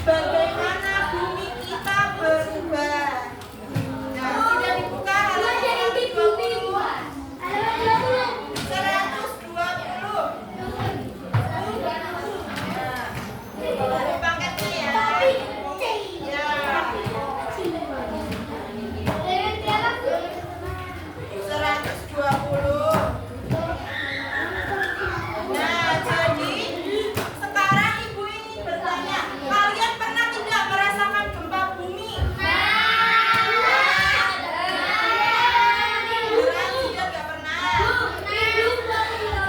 bagaimana bumi kita berubah. Nah, sudah dibuka halaman 120. 120. Nah, paketnya ya. Ya. 120. Nah, jadi sekarang ibu ingin bertanya, kalian pernah tidak merasakan gempa bumi? Tidak, nggak pernah.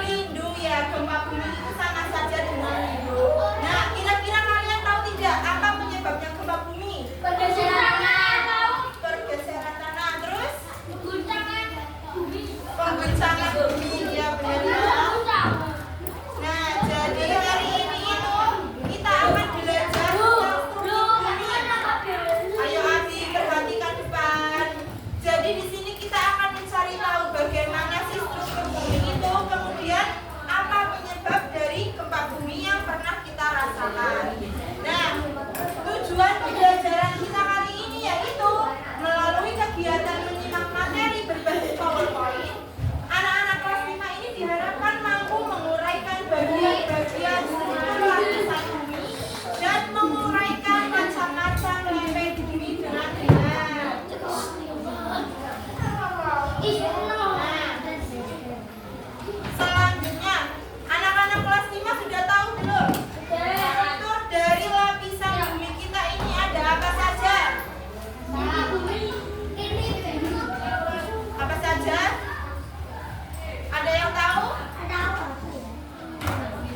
Rindu ya, gempa bumi itu sama saja dengan rindu. Nah, kira-kira kalian tahu tidak apa penyebabnya gempa bumi? Pergeseran tanah, terus pengguncangan bumi, ya benar. Nah, jadi hari ini itu kita akan belajar tentang struktur bumi. Ayo Abi, perhatikan depan. Jadi di sini kita akan mencari tahu bagaimana sih struktur bumi itu, kemudian apa penyebab dari gempa bumi yang pernah kita rasakan. Nah, tujuan pembelajaran kita kali ini yaitu melalui kegiatan menyimak materi berbasis PowerPoint. Anak-anak kelas 5 ini diharapkan mampu menguraikan bagian-bagian struktur lapisan bumi dan menguraikan macam-macam lempeng bumi dengan benar. Selanjutnya, anak-anak kelas 5 sudah tahu belum? Struktur dari lapisan bumi kita ini ada apa saja? Apa saja? Ada yang tahu?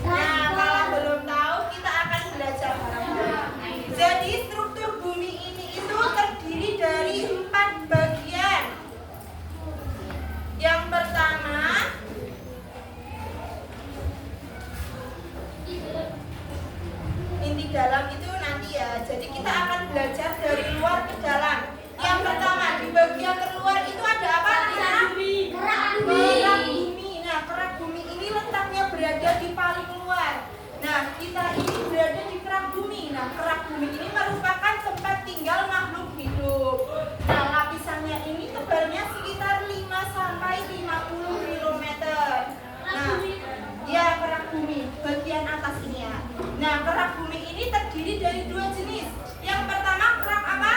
Nah, kalau belum tahu, kita akan belajar bareng-bareng. Jadi struktur bumi ini itu terdiri dari 4 bagian. Yang pertama, inti dalam itu nanti ya. Jadi kita akan belajar dari luar ke dalam. Yang pertama, di bagian terluar itu ada apa? Kerak bumi. Nah, kerak bumi ini letaknya berada di paling luar. Nah, kita ini berada di kerak bumi. Nah, kerak bumi ini merupakan tempat tinggal makhluk hidup. Nah, lapisannya ini tebalnya sekitar 5 sampai 50 km. Nah, ya kerak bumi bagian atas ini ya. Nah, kerak bumi ini terdiri dari 2 jenis. Yang pertama kerak apa?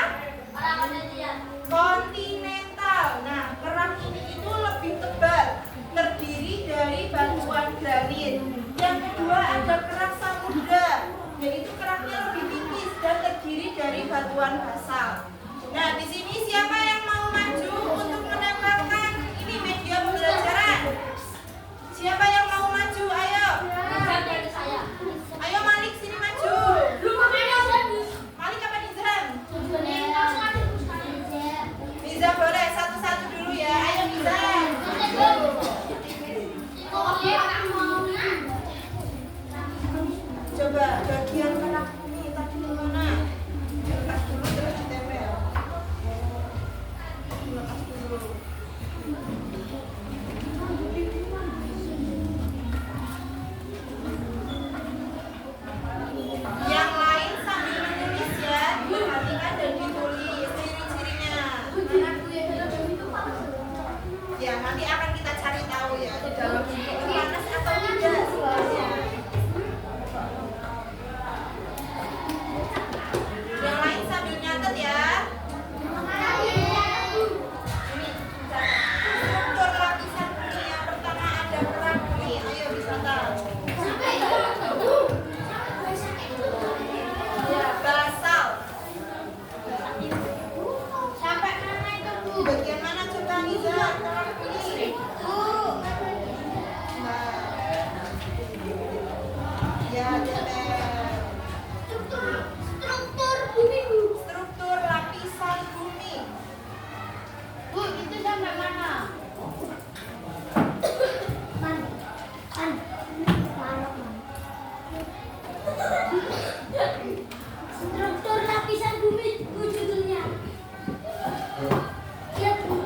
Kontinental. Nah, kerak ini itu lebih tebal, terdiri dari batuan granit. Yang kedua ada kerak samudra, yaitu keraknya lebih tipis dan terdiri dari batuan basalt. Nah, di sini siapa yang mau maju untuk menambahkan ini media pembelajaran? Siapa yang mau maju? Ayo. Ayo Malik sini maju. Malik apa Nizam? Nizam boleh satu-satu dulu ya. Ayo Nizam. Coba bagian kerak bumi tadi mana? Lepas dulu terus ditempel. Lepas dulu. Yang lain sambil menulis ya, perhatikan dan ditulis ciri-cirinya. Ya, nanti akan kita cari tahu ya di dalam itu panas atau tidak sebenarnya. Yang lain sambil nyatet ya. Ini struktur lapisan bumi yang pertama ada kerak bumi. Ayo bisa tahu. Ya, basalt. Sampai mana itu Bu? Bagian mana coba Niza? Kerak bumi. Ya, struktur lapisan bumi. Bu, itu sampai mana? Struktur lapisan bumi, Bu, judulnya. Ya, Bu.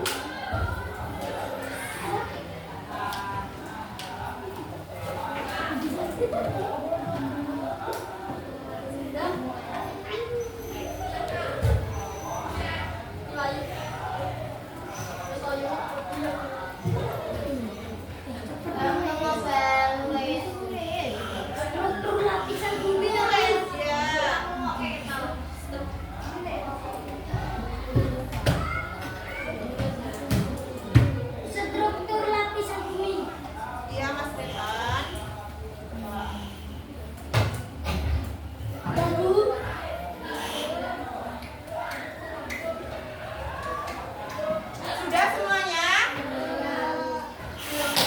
Struktur lapisan bumi. Struktur lapisan bumi. Iya, Mas Rehan. Baru Sudah semuanya?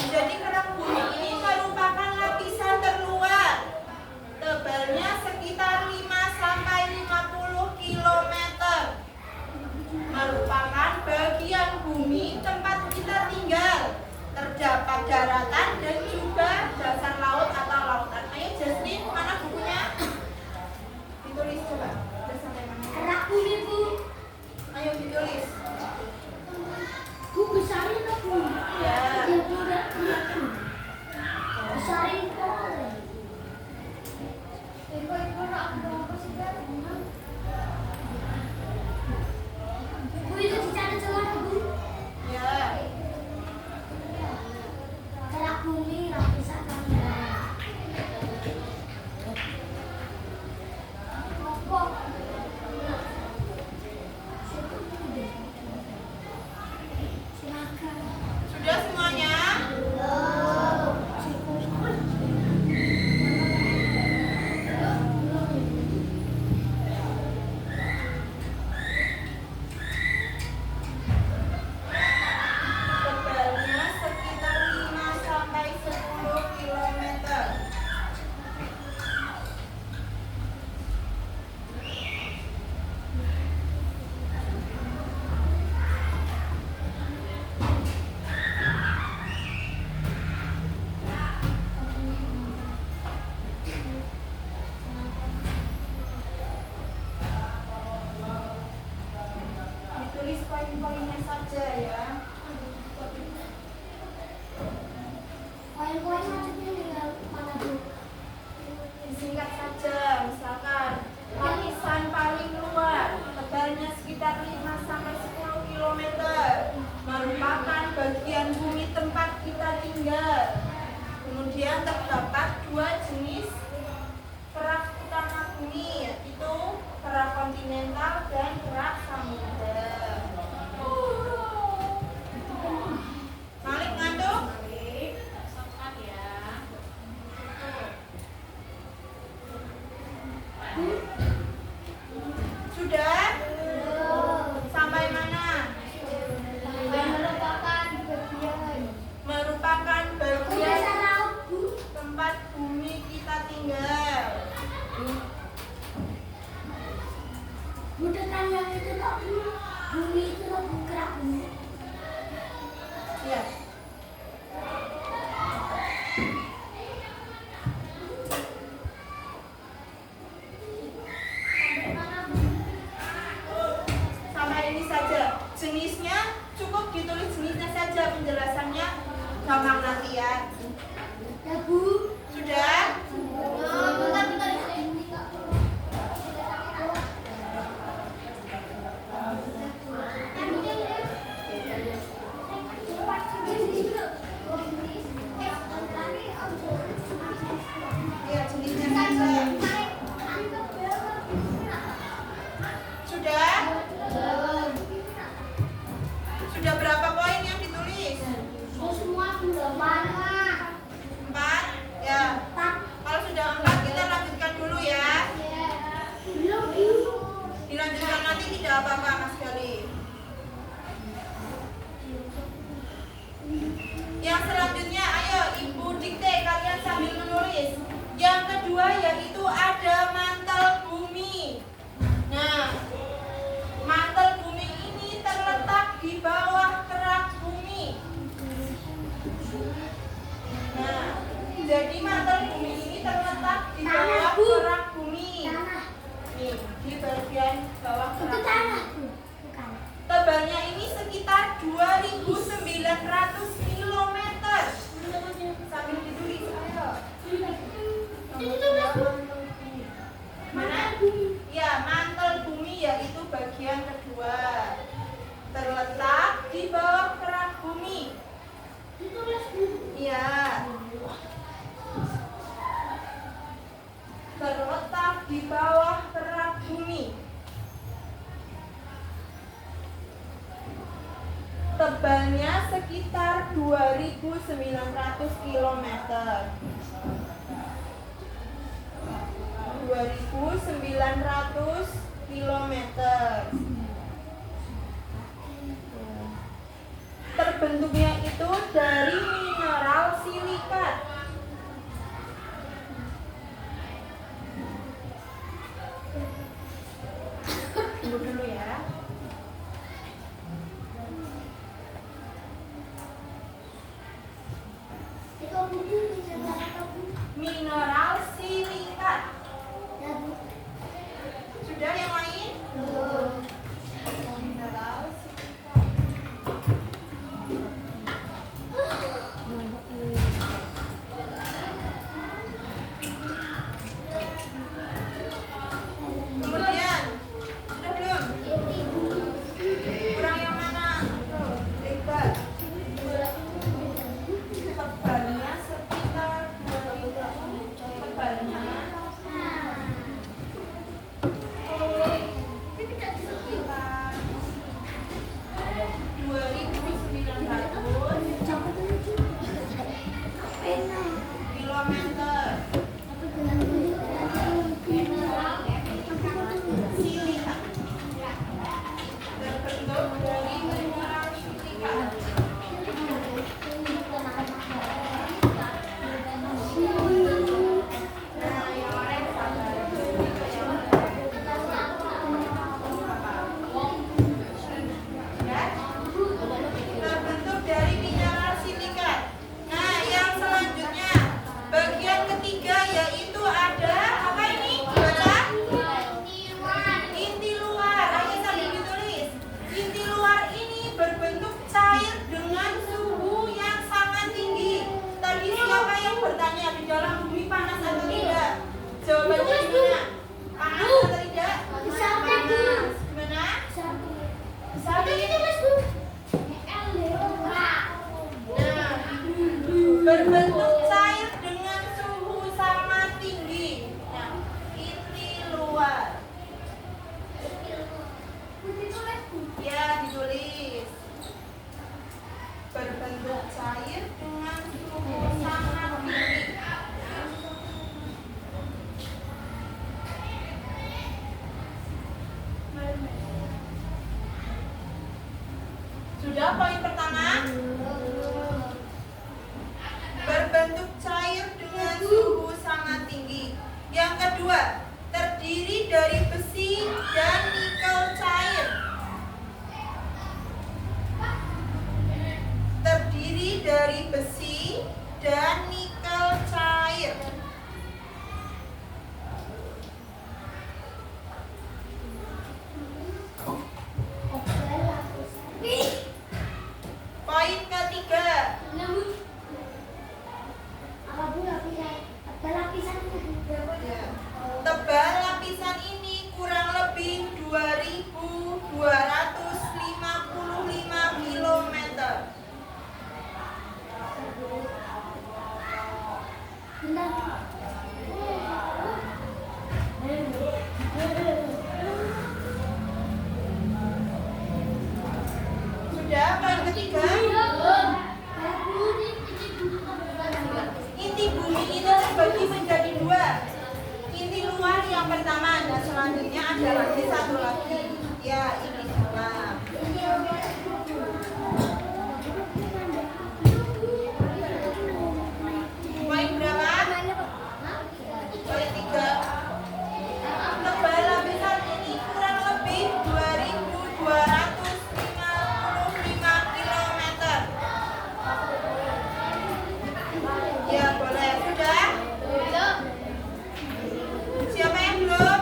Jadi kerak bumi ini merupakan lapisan terluar. Tebalnya sekitar 5 sampai 50 km. Merupakan bagian bumi tempat kita tinggal. Terdapat daratan dan juga dasar laut atau lautan. Ayo Jasmine, mana bukunya? Ditulis coba. Udah sampai mana? kerak bumi, Bu. Ayo ditulis. Bu, besarin lah, Bu. Ya. Ya, Bu, udah. Besarin kok. Ibu, apa sih, Kak? Bu, itu dicatat semua, Bu. Ya. Kerak bumi lapisan tanah. Apa? Silakan. Sudah semuanya? Tebalnya sekitar 5 sampai 10 km. Ditulis poin-poinnya saja ya. Poin-poin maksudnya tinggal mana, Bu? Disingkat saja, misalkan lapisan paling luar, tebalnya sekitar 5 sampai 10 km, merupakan bagian bumi tempat kita tinggal. Kemudian terdapat 2 jenis kerak utama bumi, yaitu kerak kontinental dan kerak samudra. Malik ngantuk? Sudah? Sampai mana? Merupakan bagian Dasar laut, Bu. tempat bumi kita tinggal. Bu, tekan yang itu loh, Bu. Bumi itu loh, Bu, kerak bumi. Ya. Sampai mana, Bu? Sampai ini saja. Jenisnya cukup ditulis jenisnya saja, penjelasannya gampang nanti ya. Ya, Bu. Sudah? Bentar. Ya, jenisnya saja. Sudah? Sudah berapa poin yang ditulis? Semua sudah mana? 4? Ya. Kalau sudah 4 kita lanjutkan dulu ya. Belum, Bu. Dilanjutkan nanti tidak apa-apa Mas Gali. Yang selanjutnya, ayo Ibu dikte kalian sambil menulis. Yang kedua yaitu ada mantel bumi. Nah, mantel bumi ini terletak di bawah kerak bumi. Nah, jadi mantel bumi ini terletak di bawah kerak bumi. Tanah. Nih, di bagian bawah Itu kerak tanah, bumi. Bu. Bukan. Tebalnya ini sekitar 2.900 km. Sambil ditulis, ayo. Itu, Bu. tebalnya sekitar 2.900 km. 2.900 km. Terbentuknya itu dari mineral silikat. Tunggu dulu ya. Mineral silikat. Sudah yang lain? Mineral silikat. Kemudian, sudah belum? Kurang yang mana? Lebar. Tebalnya sekitar tebalnya sekitar 2.900 kilometer. Silikat terbentuk dari mineral silikat. Terbentuk dari mineral silikat. Nah, yang selanjutnya bagian ketiga yaitu ada apa ini? Baca. Inti luar. Ayo sambil ditulis. Inti luar ini berbentuk cair dengan suhu yang sangat tinggi. Tadi siapa yang bertanya di dalam bumi panas atau tidak? Jawabannya gimana? Panas atau tidak? Panas. Gimana? Nah, berbentuk cair dengan suhu sangat tinggi. Nah, inti luar. Ya, ditulis. Berbentuk cair dengan suhu sangat tinggi. Sudah poin pertama? Berbentuk cair dengan suhu sangat tinggi. Yang kedua, terdiri dari besi dan nikel cair. Terdiri dari besi dan nikel cair. Poin ketiga, tebal lapisan ini kurang lebih 2.255 km. Sudah poin ketiga? Inti bumi itu terbagi menjadi dua. Inti luar yang pertama, dan selanjutnya ada lagi satu lagi. Ya, ini dua. Poin berapa? Poin 3. Tebal lapisan ini kurang lebih 2.255 km. Ya, boleh. Sudah? Siapa yang belum?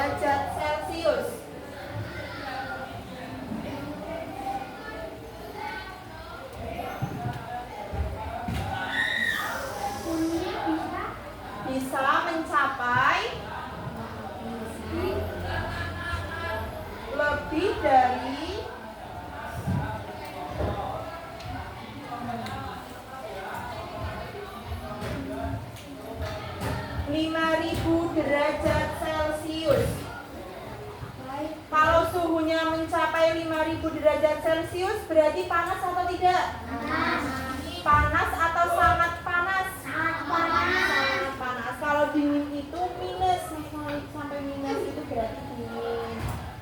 derajat Celcius. Bisa mencapai lebih dari 5.000 derajat Celcius. Kalau suhunya mencapai 5.000 derajat Celcius berarti panas atau tidak? Panas atau sangat panas? Sangat panas. Kalau dingin itu minus, sampai minus itu berarti dingin.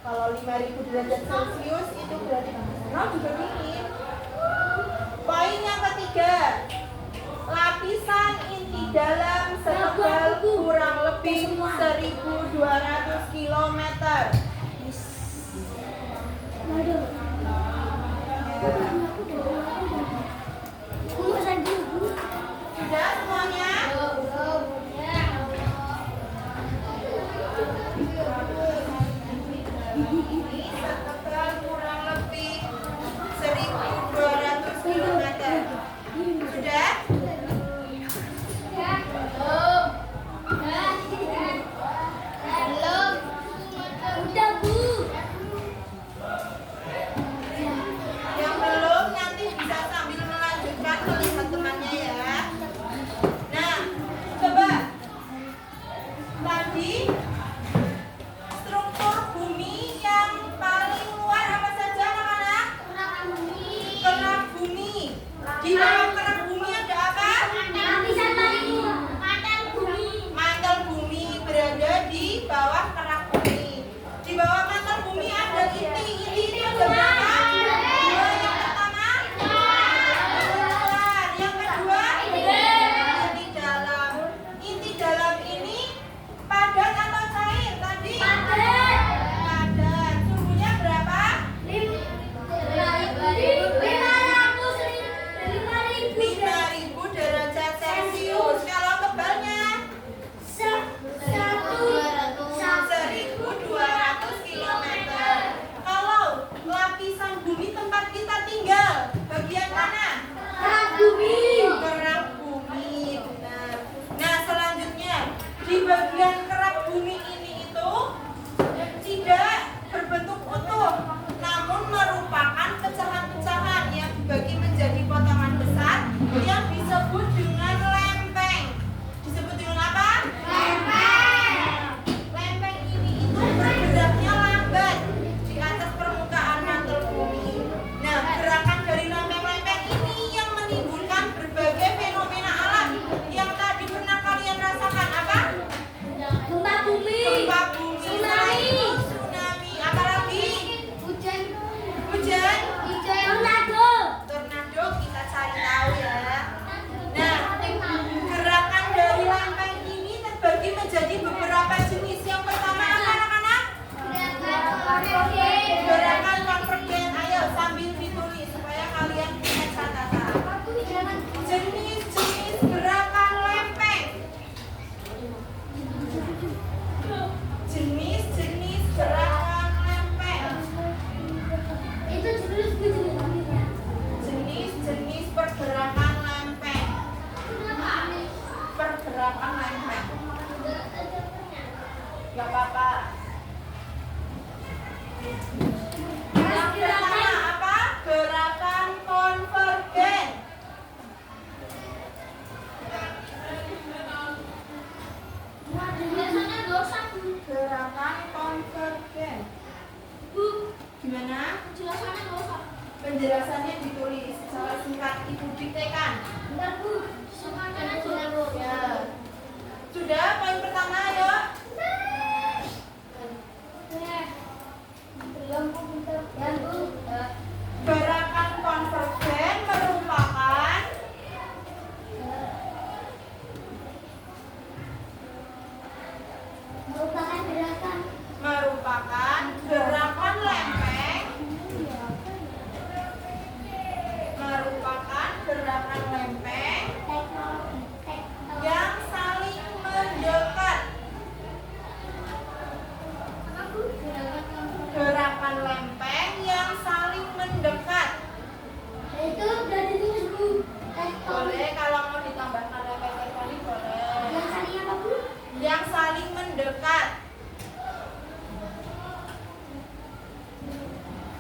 Kalau 5.000 derajat Celcius itu berarti panas. Nah, juga dingin. Poin yang ketiga, lapisan inti dalam setebal kurang lebih 1.200 km. Sudah semuanya? Ini setebal kurang lebih 1.200 km. Sudah? Yang belum nanti bisa sambil melanjutkan melihat temannya ya. Nah, coba tadi struktur bumi yang paling luar apa saja anak-anak? Kerak bumi. Di bawah kerak bumi ada apa? Mantel bumi berada di bawah kerak bumi. Di bawah mantel bumi ada inti. Inti itu ada berapa? Dua. Yang pertama luar. Yang kedua inti dalam. Inti dalam ini padat atau cair tadi? Padat. Suhunya berapa? 5.000 derajat Celcius. Kalau tebalnya 1.200 km. Kalau lapisan bumi tempat kita tinggal, bagian mana? Kerak bumi. Benar. Nah, selanjutnya di bagian kerak bumi ini itu tidak berbentuk utuh, namun merupakan pecahan-pecahan yang dibagi menjadi potongan besar yang disebut dengan lempeng. Disebut dengan apa? Lempeng ini itu bergeraknya lambat di atas permukaan mantel bumi. Nah, gerakan dari lempeng-lempeng ini yang menimbulkan berbagai fenomena alam yang tadi pernah kalian rasakan apa? Gempa bumi, tsunami, apalagi? Hujan, tornado kita cari tahu ya. Nah, gerakan dari lempeng ini terbagi menjadi beberapa jenis. Yang pertama apa anak-anak? Gerakan konvergen. Ayo sambil ditulis supaya kalian punya catatan. Jenis-jenis gerakan lempeng. Jenis-jenis gerakan lempeng. Jenis-jenis pergerakan lempeng. Pergerakan lempeng. Gak apa-apa. Yang pertama apa? Gerakan konvergen. Gerakan konvergen. Gimana? Penjelasannya ditulis secara singkat, ibu diktekan. Ya. Sudah, poin pertama ayo. Gerakan konvergen merupakan gerakan lempeng. Merupakan gerakan lempeng yang saling mendekat.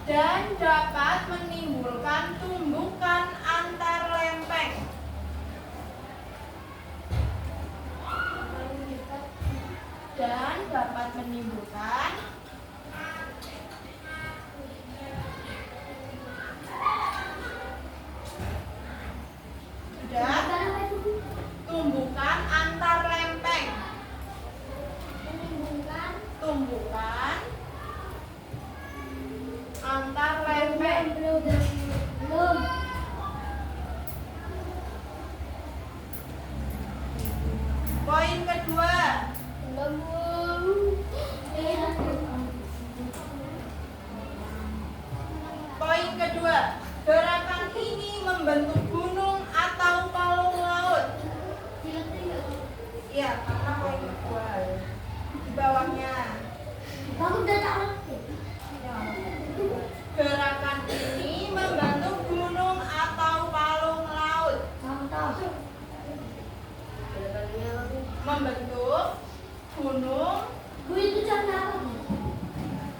dan dapat menimbulkan tumbukan antar lempeng. Dan dapat menimbulkan tumbukan antar lempeng. Tumbukan antar lempeng. Belum. Poin kedua, poin kedua, gerakan ini membentuk gunung atau palung laut. Iya, karena poin kedua di bawahnya. Aku udah tahu. Gerakan ini membentuk gunung atau palung laut. Contoh. Membentuk gunung. Gue itu contoh apa?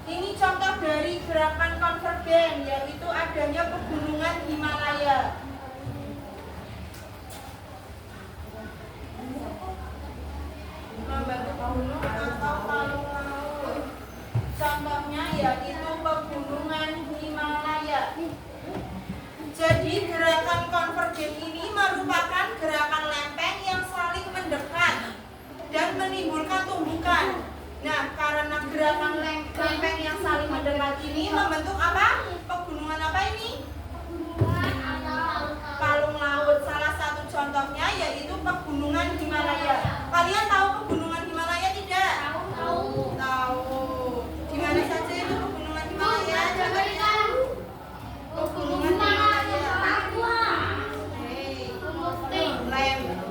Ini contoh dari gerakan konvergen, yaitu adanya pegunungan Himalaya. Membentuk gunung atau palung laut. Contohnya yaitu pegunungan Himalaya. Jadi gerakan konvergen ini merupakan gerakan lempeng yang saling mendekat dan menimbulkan tumbukan. Nah, karena gerakan lempeng yang saling mendekat ini membentuk apa? Pegunungan apa ini? Palung laut. Salah satu contohnya yaitu pegunungan Himalaya. Kalian tahu pegunungan Himalaya tidak? Tahu. Di mana saja itu pegunungan Himalaya? Contohnya pegunungan Himalaya.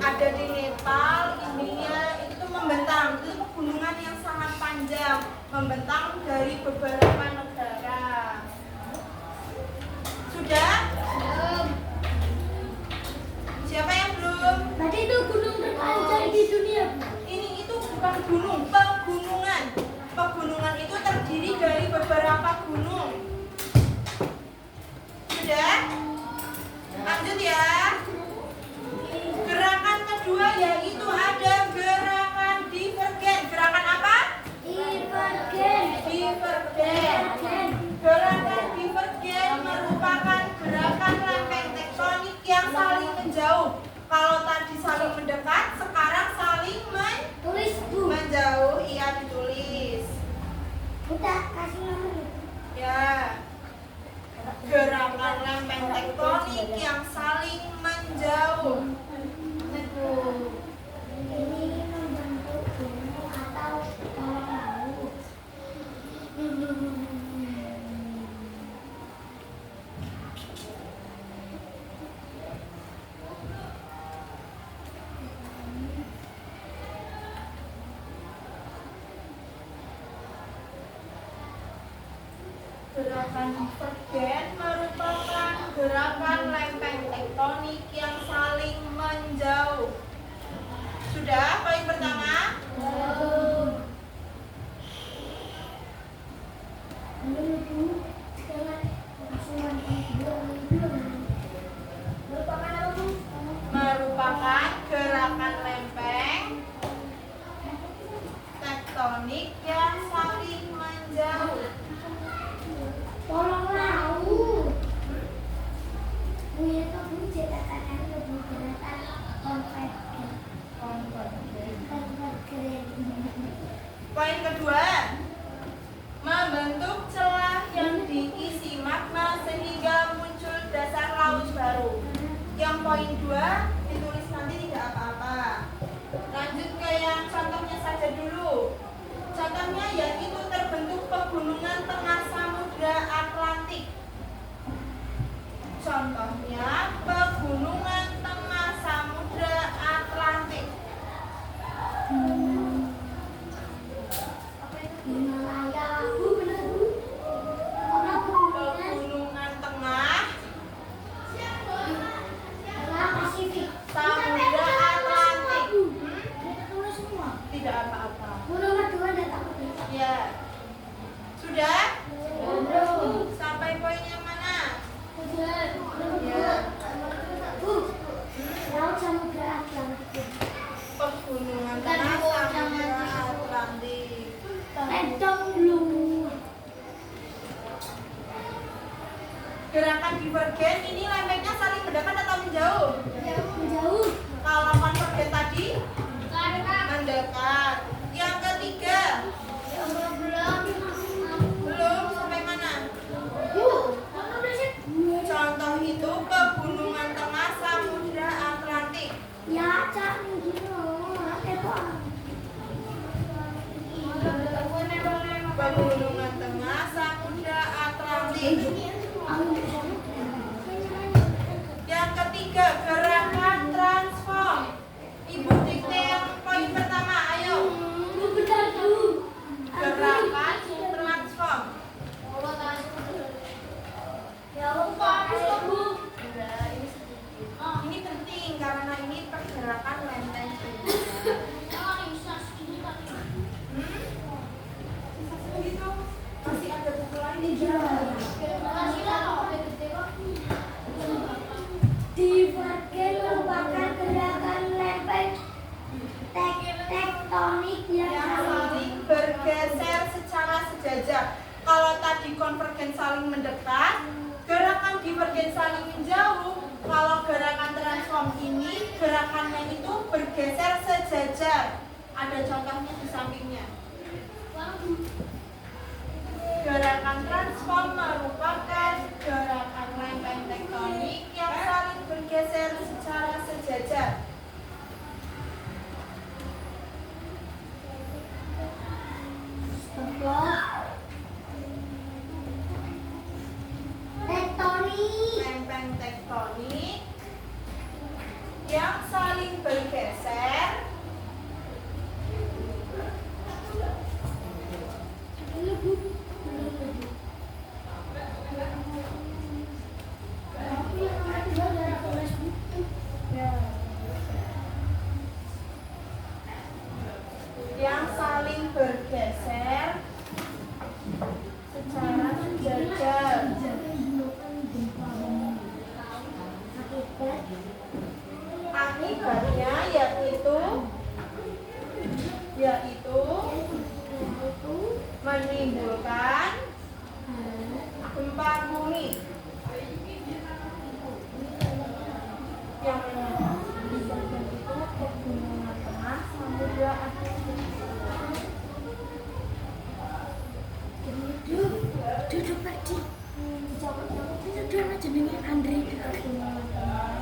Ada di Nepal, India, itu membentang. Itu pegunungan yang sangat panjang, membentang dari beberapa negara. Sudah? Siapa yang belum? Tadi itu gunung terpanjang di dunia. Ini itu bukan gunung, pegunungan. Pegunungan itu terdiri dari beberapa gunung. Sudah? Lanjut ya. Gerakan kedua yaitu ada gerakan divergen. Gerakan apa? Divergen. Divergen. Gerakan divergen merupakan gerakan lempeng tektonik yang saling menjauh. Kalau tadi saling mendekat, sekarang saling Tulis bu. menjauh. Iya, ditulis. Udah kasih nomor. Ya. Gerakan lempeng tektonik yang saling menjauh. Ini membentuk gunung atau palung laut. Gerakan divergen merupakan gerakan lempeng tektonik yang saling menjauh. Sudah, poin pertama. Merupakan gerakan lempeng tektonik yang saling menjauh. Palung laut. Punya kamu cetakan lebih gerakan konvergen. Poin kedua, membentuk celah yang diisi magma sehingga muncul dasar laut baru. Yang poin 2 ditulis nanti tidak apa-apa. Lanjut ke yang contohnya saja dulu. Contohnya yaitu terbentuk pegunungan tengah Samudra Atlantik. Contohnya pegunungan tengah Samudra Atlantik. Himalaya. Bu benar bu. Apa pegunungan? Pegunungan tengah Tengah Pasifik. Samudra Atlantik. Kita tulis semua. Tidak apa-apa. Gunung Tentang lu. Gerakan divergen ini lempengnya saling mendekat atau menjauh? Menjauh. Kalau konvergen tadi mendekat. Yang ketiga, belum sampai mana? Contoh itu pegunungan tengah Samudra Atlantik. Ya, cak gitu. Pegunungan tengah Samudra Atlantik. Yang ketiga, gerakan transform. Ibu dikte yang poin pertama, ayo. Gerakan transform. Ini penting karena ini pergerakan lempeng. Gitu. Masih ada buku lain di Divergen merupakan gerakan lempeng tektonik yang yang saling bergeser secara sejajar. Kalau tadi konvergen saling mendekat, gerakan divergen saling menjauh. Kalau gerakan transform ini, gerakannya itu bergeser sejajar. Ada contohnya di sampingnya. Gerakan transform merupakan gerakan lempeng tektonik yang saling bergeser secara sejajar. tektonik. Lempeng tektonik yang saling bergeser yang saling bergeser secara sejajar. Akibatnya yaitu menimbulkan gempa bumi yang menyebabkan itu pegunungan tengah Samudra Atlantik. Duduk Pakcik. Itu drama jenenge Andre. Pegunungan tengah.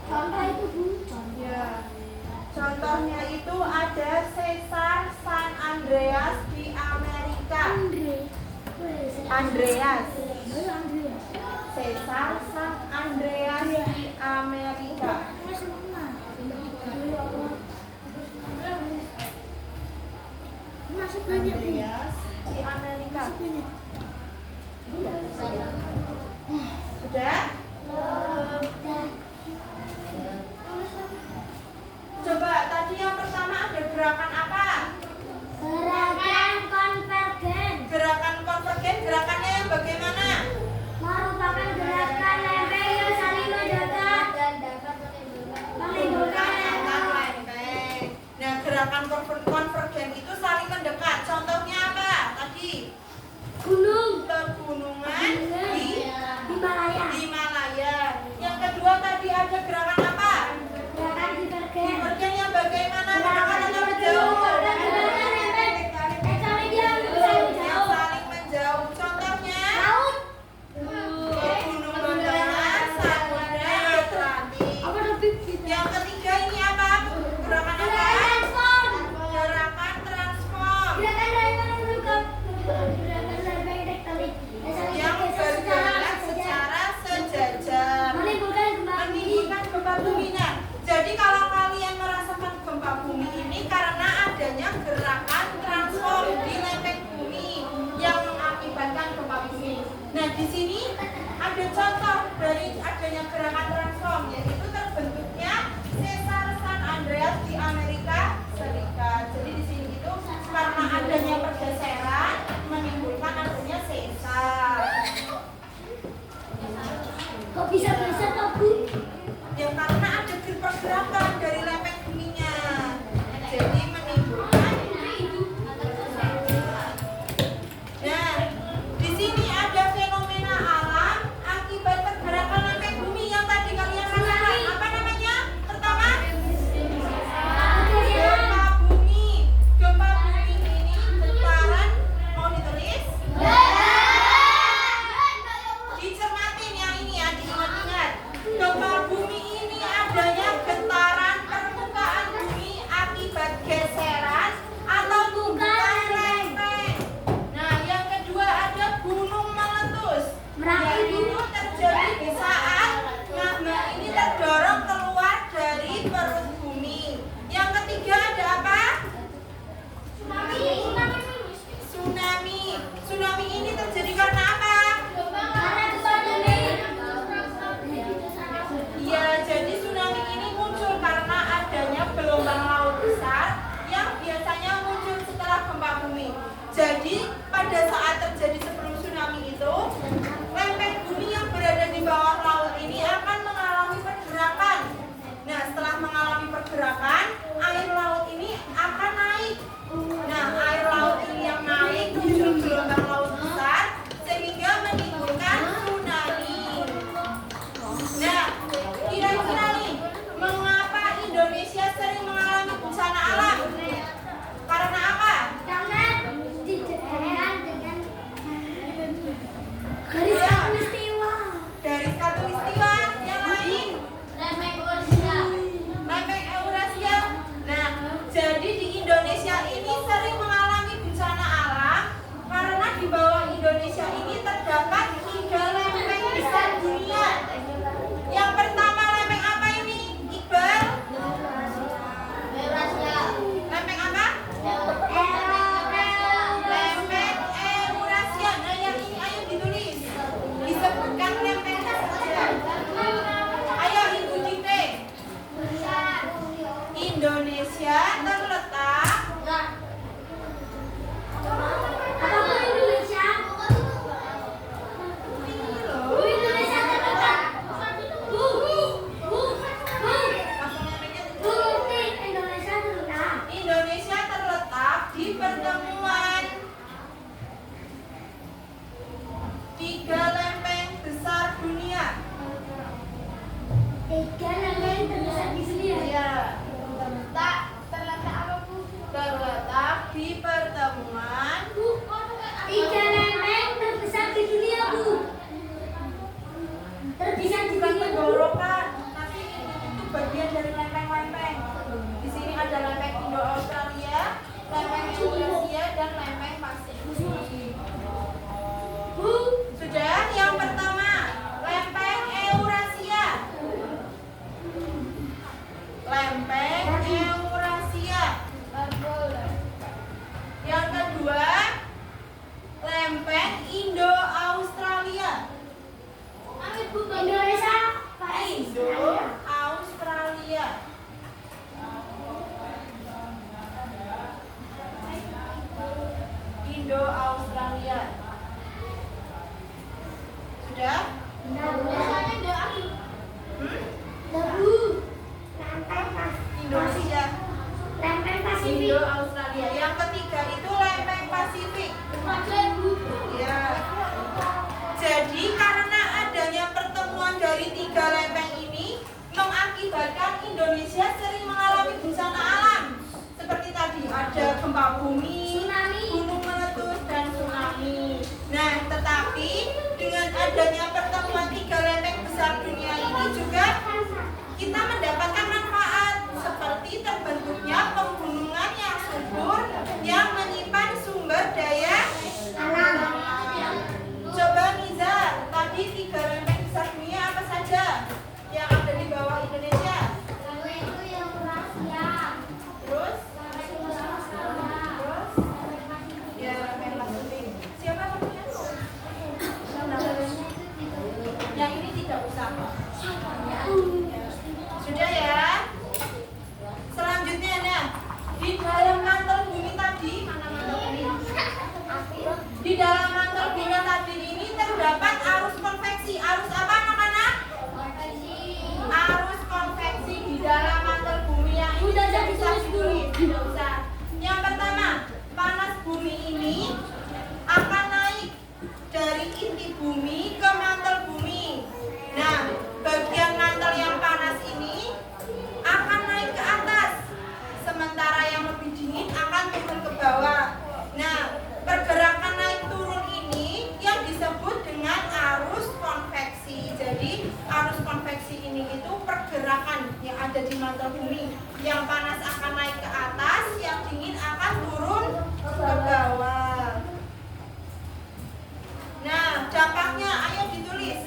Contoh itu Bu. Ya. Contohnya itu ada Cesar San Andreas di Amerika. Andreas. Cesar San Andreas di Amerika. Masuk banyak Bu. Andreas di Amerika. Sudah? Coba tadi yang pertama ada gerakan apa? Gerakan konvergen Gerakan konvergen, gerakannya yang bagaimana? merupakan gerakan lempeng yang saling mendekat dan dapat menimbulkan lempeng. Nah, gerakan konvergen itu saling mendekat. Contohnya apa? Tadi gunung pegunungan di Himalaya. Himalaya. Yang kedua tadi ada gerakan apa? Gerakan divergen Divergen yang bagaimana? Mendekat atau menjauh? gerakan lempeng tektonik yang saling Yang jauh. saling menjauh. Contohnya Laut. pegunungan tengah Samudra Atlantik. Apa lebih? Yang ketiga ini apa? Gerakan apa? Gerakan transform. Gerakan transform Gerakan lempeng merupakan gerakan lempeng tektonik yang saling yang bergeser bergerak secara secara sejajar, menimbulkan gempa bumi. menimbulkan gempa bumi. Nah, jadi kalau kalian merasakan gempa bumi ini karena adanya gerakan transform di lempeng bumi yang mengakibatkan gempa bumi. Nah, di sini ada contoh dari adanya gerakan transform, yaitu terbentuknya Cesar San Andreas di Amerika Serikat. Jadi di sini itu karena adanya pergeseran menimbulkan adanya sesar. Kok bisa besar toh Bu? Ya karena ada pergerakan dari lempeng buminya. Jadi Indonesia ini sering mengalami bencana alam karena di bawah Indonesia ini terdapat 3 lempeng besar dunia. Yang pertama lempeng apa ini, Iqbal? Lempeng apa? Lempeng Eurasia. Nah yang ini ayo ditulis. Disebutkan lempengnya saja. Ayo Ibu Dite. Indonesia terletak Indonesia terletak di pertemuan 3 lempeng besar dunia. 3 lempeng terbesar di dunia. Ya, terletak di pertemuan 3 lempeng terbesar di dunia, Bu. Terbesar di bukan dunia, Bu. tenggorokan. Nanti itu bagian dari lempeng-lempeng. Di sini ada lempeng Indo-Australia, lempeng Eurasia, dan lempeng Pasifik. Bu, Sudah, yang pertama lempeng Eurasia. Lempeng Eurasia. Yang kedua lempeng Indo-Australia. Indonesia, Indo-Australia. Indo-Australia. Sudah? Indonesia. lempeng Pasifik. Indo-Australia. Yang ketiga itu lempeng Pasifik. Ya. Jadi karena adanya pertemuan dari 3 lempeng ini mengakibatkan Indonesia sering mengalami bencana alam. Seperti tadi ada gempa bumi, Tsunami. gunung meletus, dan tsunami. Nah, tetapi dengan adanya pertemuan 3 lempeng besar dunia ini juga kita mendapatkan manfaat seperti terbentuknya pegunungan yang subur yang menyimpan sumber daya alam. Coba Nizar, tadi 3 lempeng besar dunia apa saja yang ada di bawah Indonesia? Terus? Ya, lempeng Pasifik. Siapa namanya? Yang ini tidak usah. Sudah ya. Selanjutnya nah, di dalam mantel bumi tadi, mana mantel bumi? Di dalam mantel bumi tadi ini terdapat arus konveksi. Arus apa anak-anak? Arus konveksi di dalam mantel bumi yang ini Udah tidak jadi bisa tulis dulu. ditulis, tidak usah. Yang pertama, panas bumi ini akan naik dari inti bumi ke mantel bumi. Nah, bagian mantel yang panas ini akan naik ke atas, sementara yang lebih dingin akan turun ke bawah. Nah, pergerakan naik turun ini yang disebut dengan arus konveksi. Jadi, arus konveksi ini itu pergerakan yang ada di mantel bumi. Yang panas akan naik ke atas, yang dingin akan turun ke bawah. Nah, dampaknya ayo ditulis.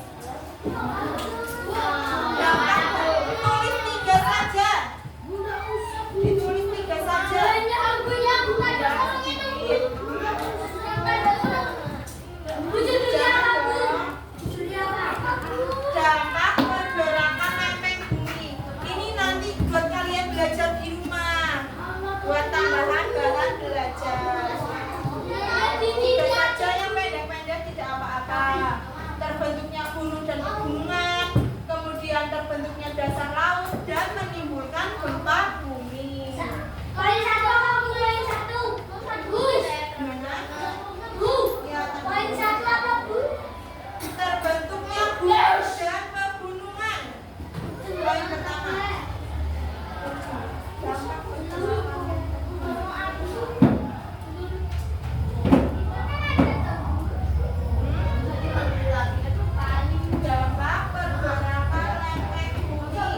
Dampaknya tulis 3 saja. Ditulis 3 saja. Dampak pergerakan lempeng bumi. Ini nanti buat kalian belajar di rumah. Buat tambahan bahan belajar. 3 saja yang pendek-pendek tidak apa-apa. Terbentuknya gunung dan pegunungan, kemudian terbentuknya dasar laut dan menimbulkan gempa bumi. Poin 1 apa Bu? Poin 1. Gus. Gimana? Bu. Ya, Poin 1 apa Bu? terbentuknya gunung dan pegunungan. Poin pertama. Dampak pergerakan. Dampak pergerakan lempeng bumi.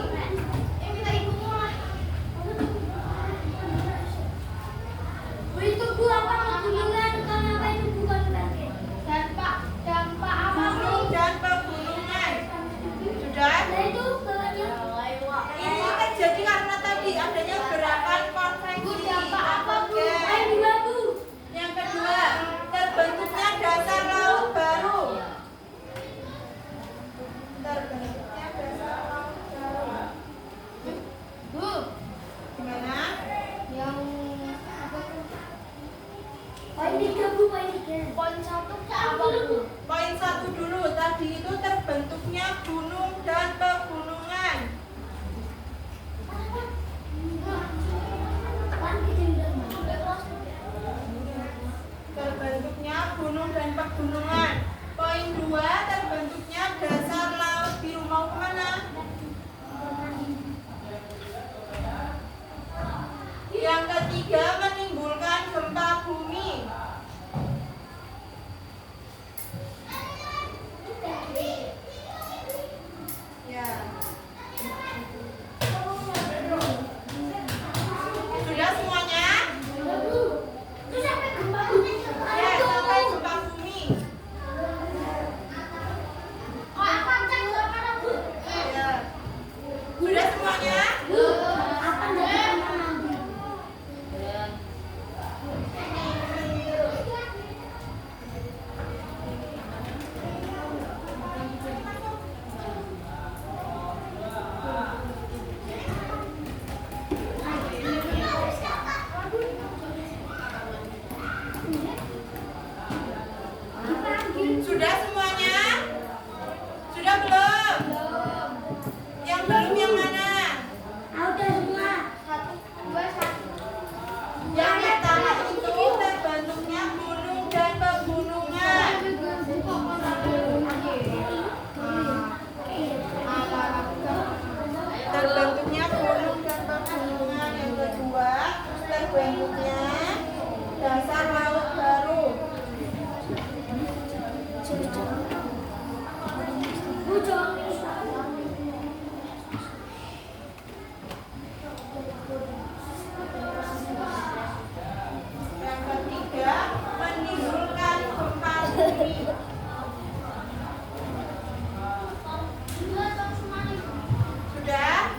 Poin 3 Bu, poin 3. Poin 1 apa Bu? Poin 1 dulu. Tadi itu terbentuknya gunung dan pegunungan. Terbentuknya gunung dan pegunungan. Poin 2 terbentuknya dasar laut biru. Mau kemana? Yang ketiga menimbulkan gempa bumi. Ya. Sudah semuanya? Ya, sampai gempa bumi. Ya. Sudah semuanya? Sudah semuanya? Sudah belum? Yang belum yang mana? Yang pertama itu terbentuknya gunung dan pegunungan. Terbentuknya gunung dan pegunungan. Yang kedua terbentuknya dasar laut baru. Yang ketiga menimbulkan gempa bumi. Sudah?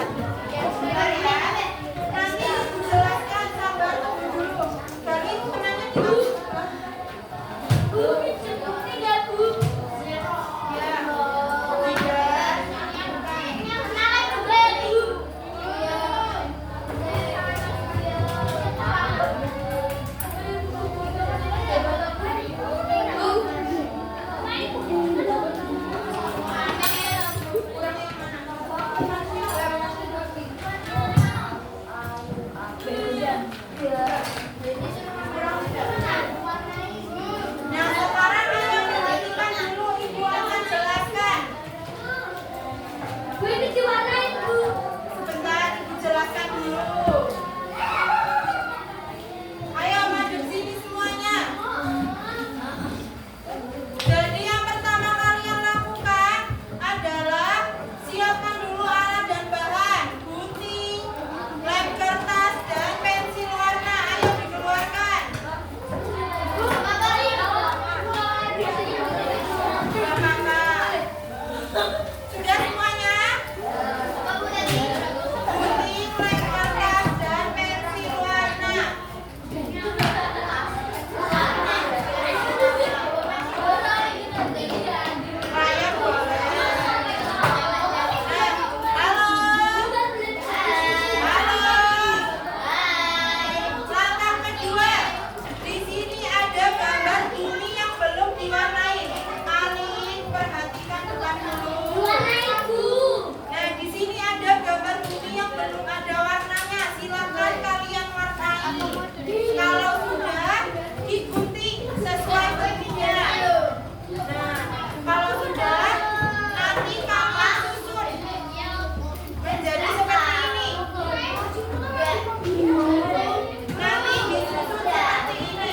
cepat. Sebentar ya. Nanti Ibu jelaskan, sabar tunggu dulu. Tadi itu kenanya di mana? Bu, tiga bu. Ya. Tiga. Kenalan juga ya bu. Nah, sekarang ayo perhatikan dulu, Ibu akan jelaskan. Bu, ini diwarnain bu. Sebentar, Ibu jelaskan dulu. Ayo madep sini semuanya. Jadi yang pertama kalian lakukan adalah siapkan dulu alat dan bahan, gunting, lem kertas, dan pensil warna. Ayo dikeluarkan. Sudah kakak. Sudah semuanya? Gunting, lem kertas, dan pensil warna. Raya boleh. Halo. Halo. Langkah kedua. Di sini ada gambar bumi yang belum diwarnai. Kalian perhatikan depan dulu. Warnain bu. Nah, di sini ada gambar bumi yang belum ada warnanya. Silakan kalian warnai. Kalau sudah, digunting sesuai bentuknya. Nah, kalau sudah, nanti kalian susun menjadi seperti ini. Nanti disusun seperti ini.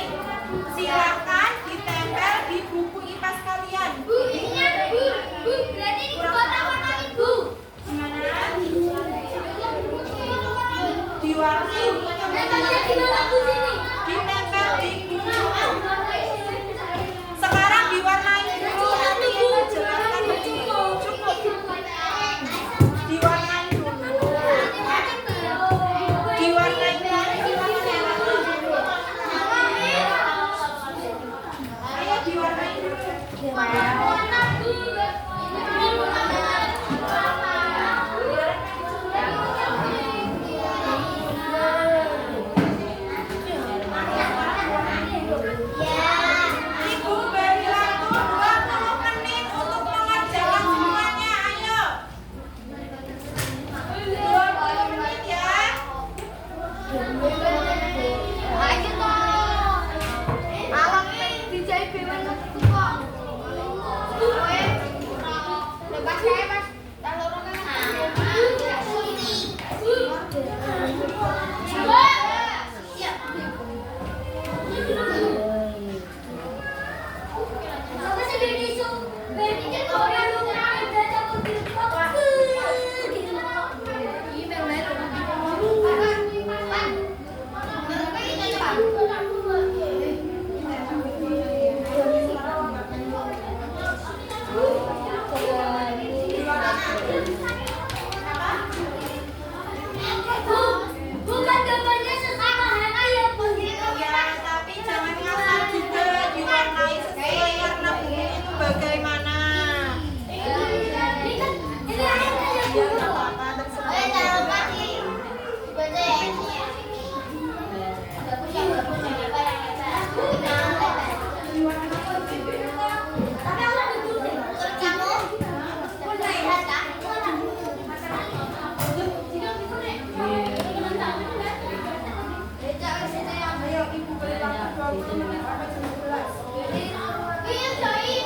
Silakan ditempel di buku IPAS kalian. Bu, ingat bu. Bu, berarti ini warnain bu. Gimana? Diwarnai. Tempelnya di mana bu sini? Ditempel di buku. Sekarang diwarnai dulu. Nanti Ibu jelaskan begini. Cukup. Diwarnai dulu. Diwarnai dulu. Ayo diwarnai dulu. Warna bu. Ibu beri waktu 20 menit untuk mengerjakan semuanya. Ayo. 20 menit ya. Ayo toh. Awak dijahit bewan metu kok. Kowe lepas kae Mas. Tak loro kan. Apa sih ini su? Berarti Korea lu terakhir baca mobil kok. Iya, bukan gambarnya sesama ya bu. Ya, tapi jangan ngasal juga. Diwarnai sesuai warna bumi itu bagaimana. Ini kan ini airnya bu. Tapi aku ada gunting. Ayo Ibu beri waktu 20 menit sampai jam 11. Iya, Joy.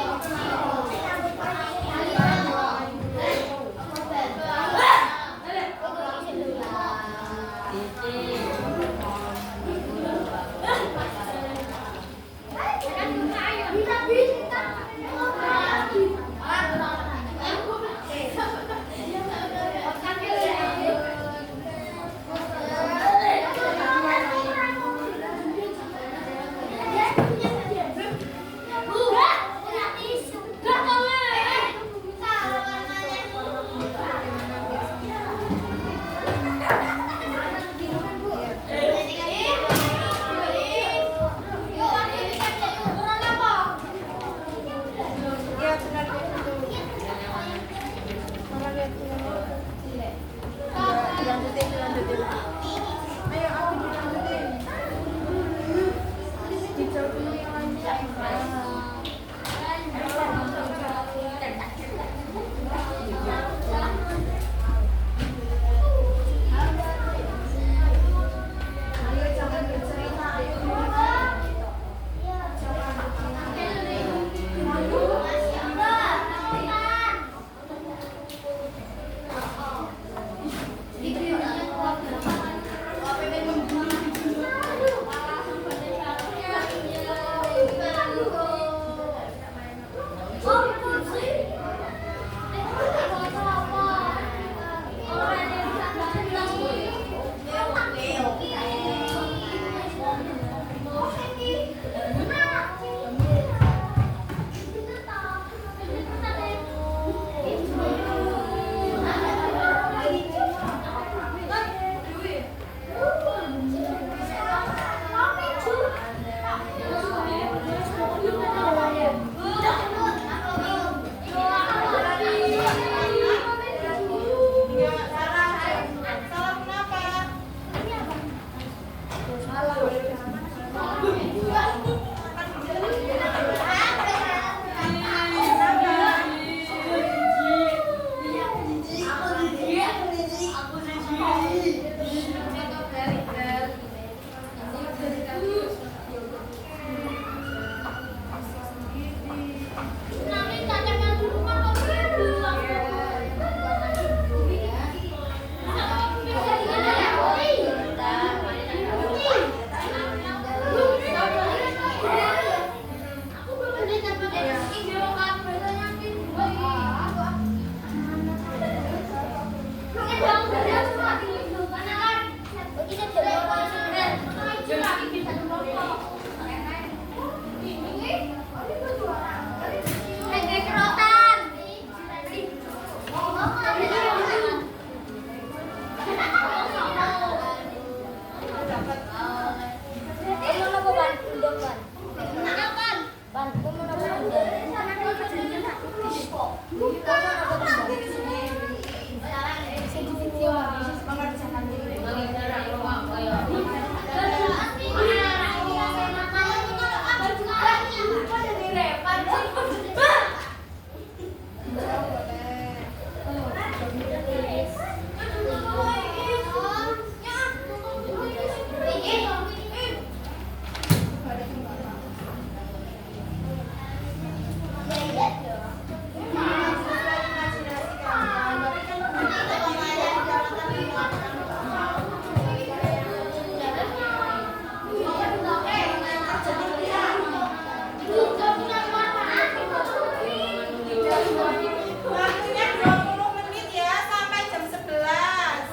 Waktunya 20 menit ya, sampai jam 11.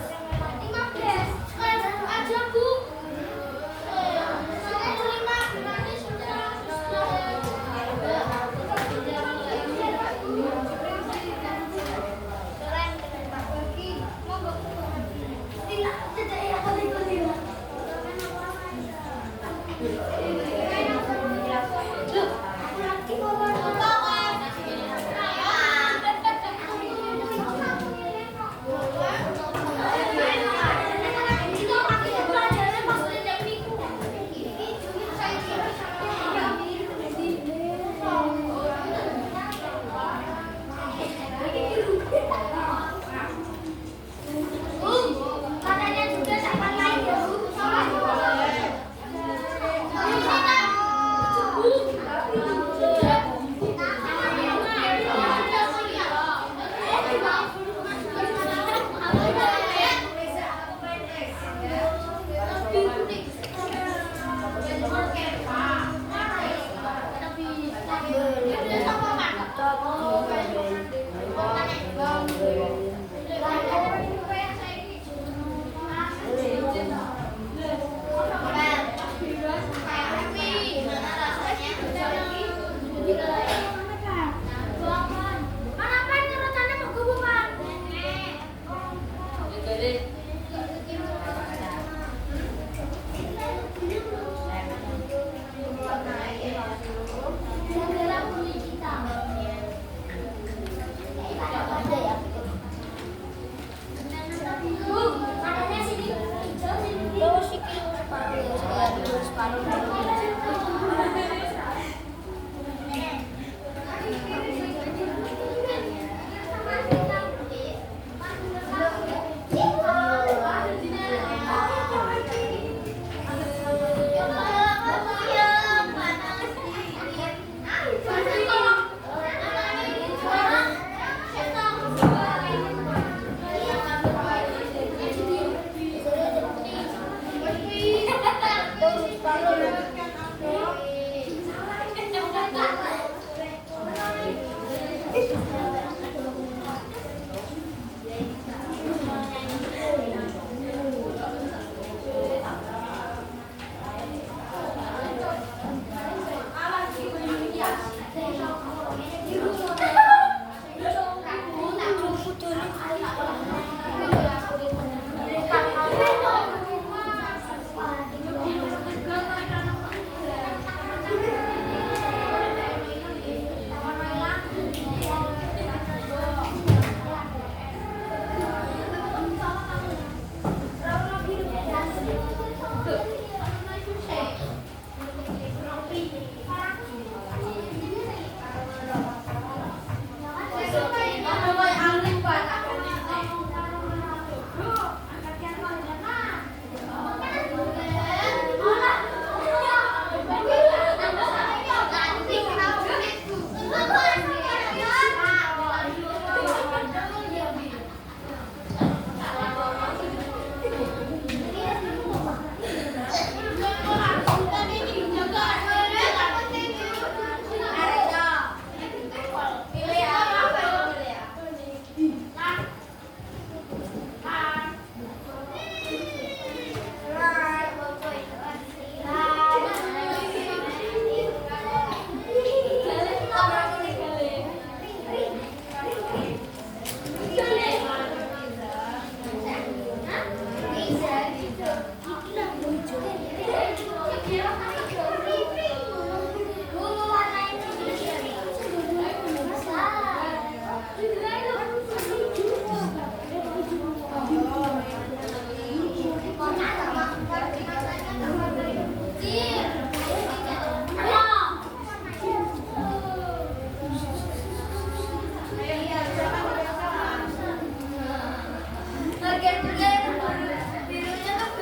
bagian birunya tuh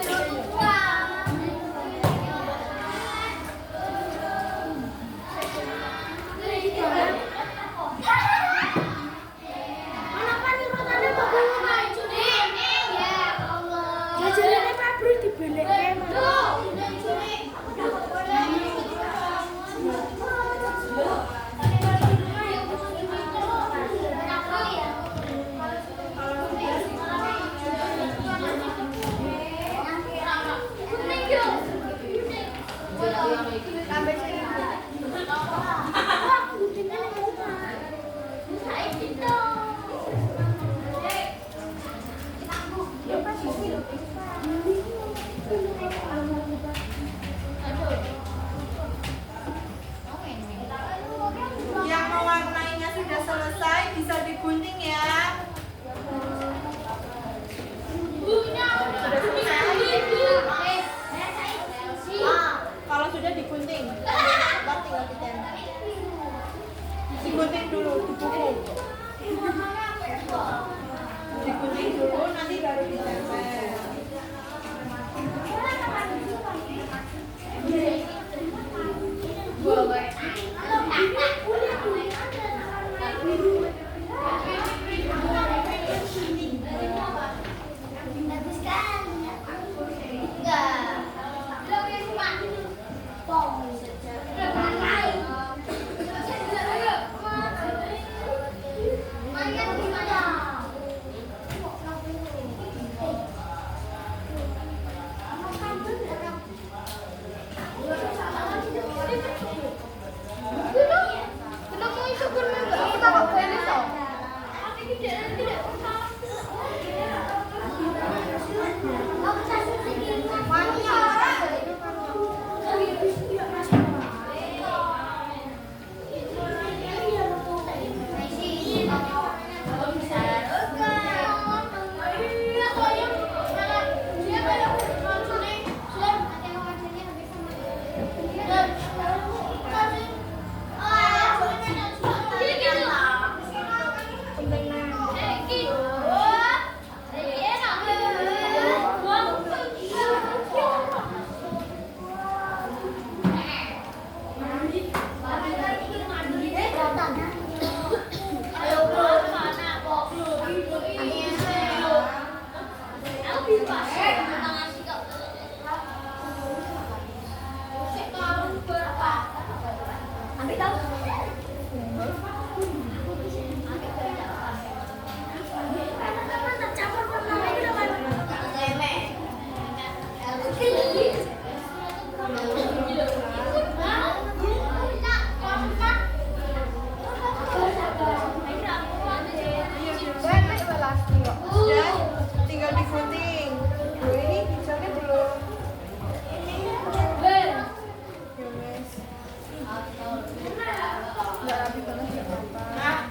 biru tua. Kenapa nih rotannya bagus main curi? Ya Allah. Jajarannya pabrik dibeleknya. Yang mewarnainya sudah selesai, bisa digunting ya. Kalau sudah digunting, tinggal ditempel. Digunting dulu, dipukul. Digunting dulu, nanti baru ditempel. Tinggal digunting. Ini hijaunya belum. Nggak rapi banget ya apa-apa.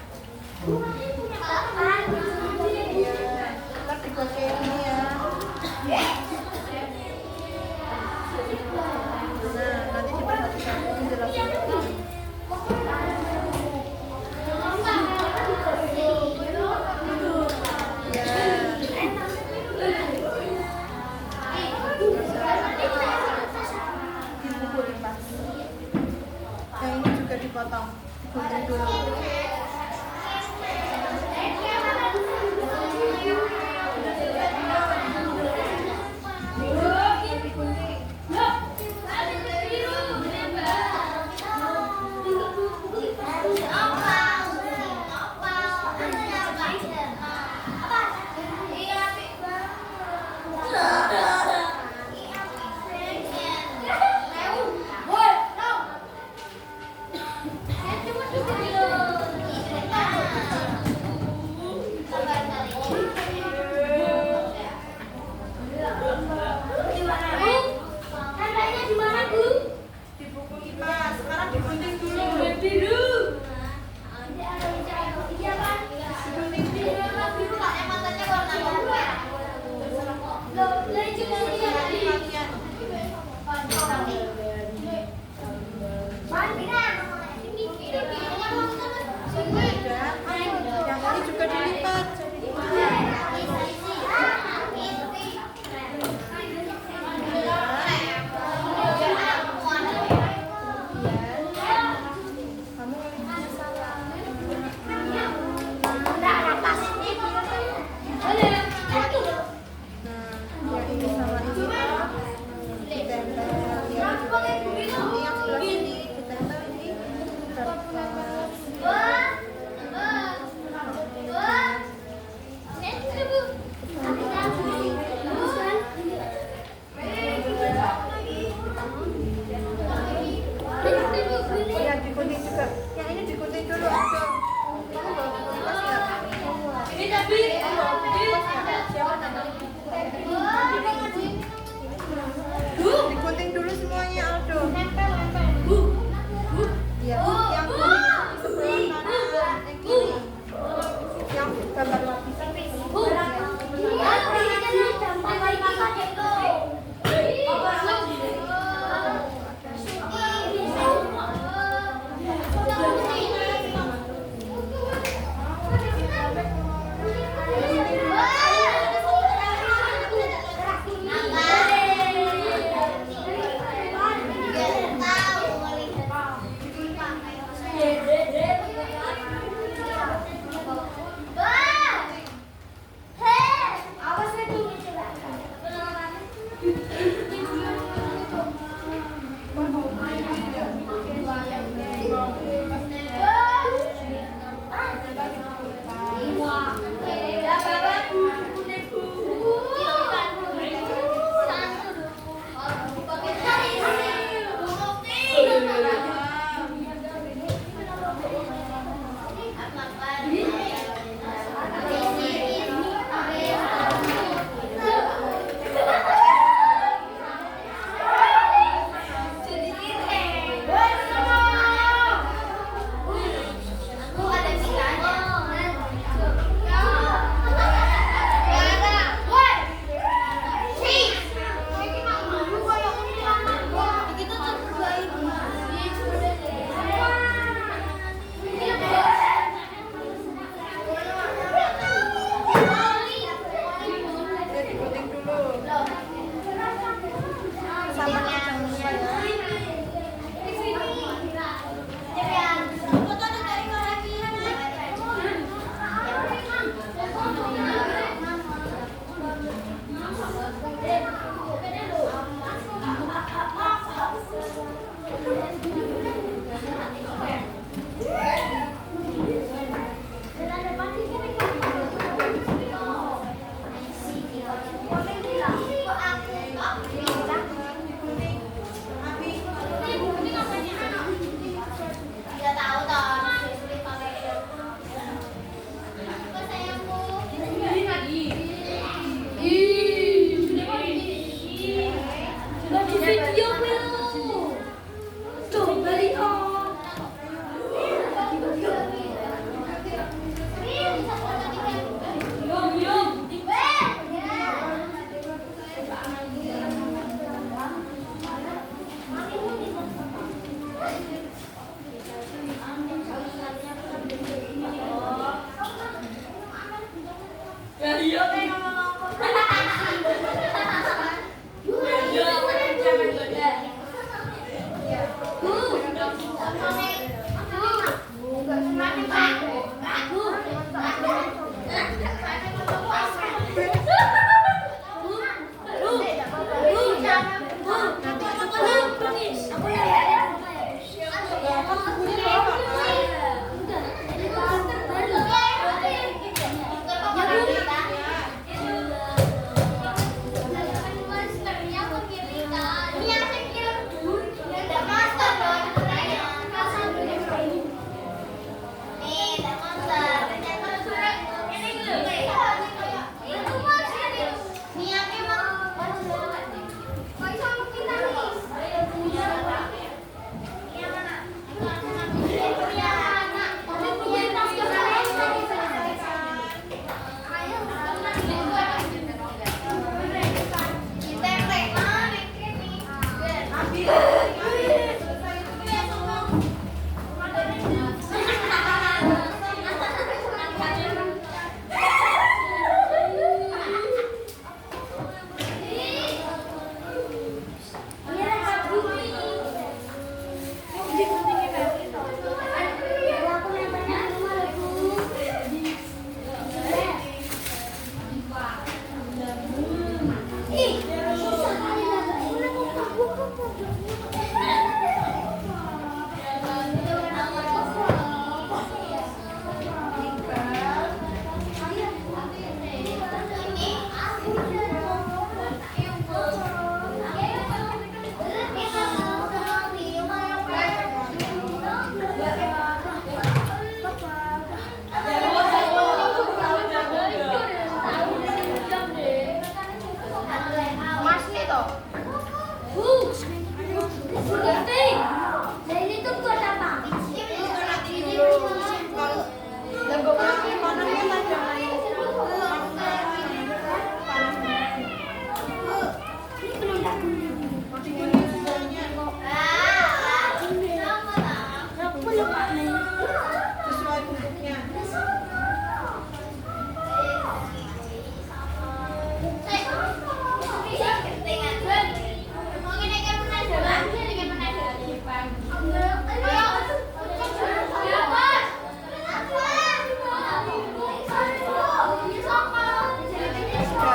Ntar dipakai ini ya. Nah, nanti diperhatikan penjelasan. Yang ini juga dipotong, gunting dulu.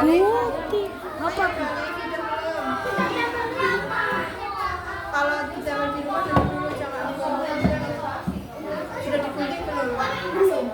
Bukti. Apa tuh? Kalau jangan di rumah dulu jangan sudah dikunci belum? Belum.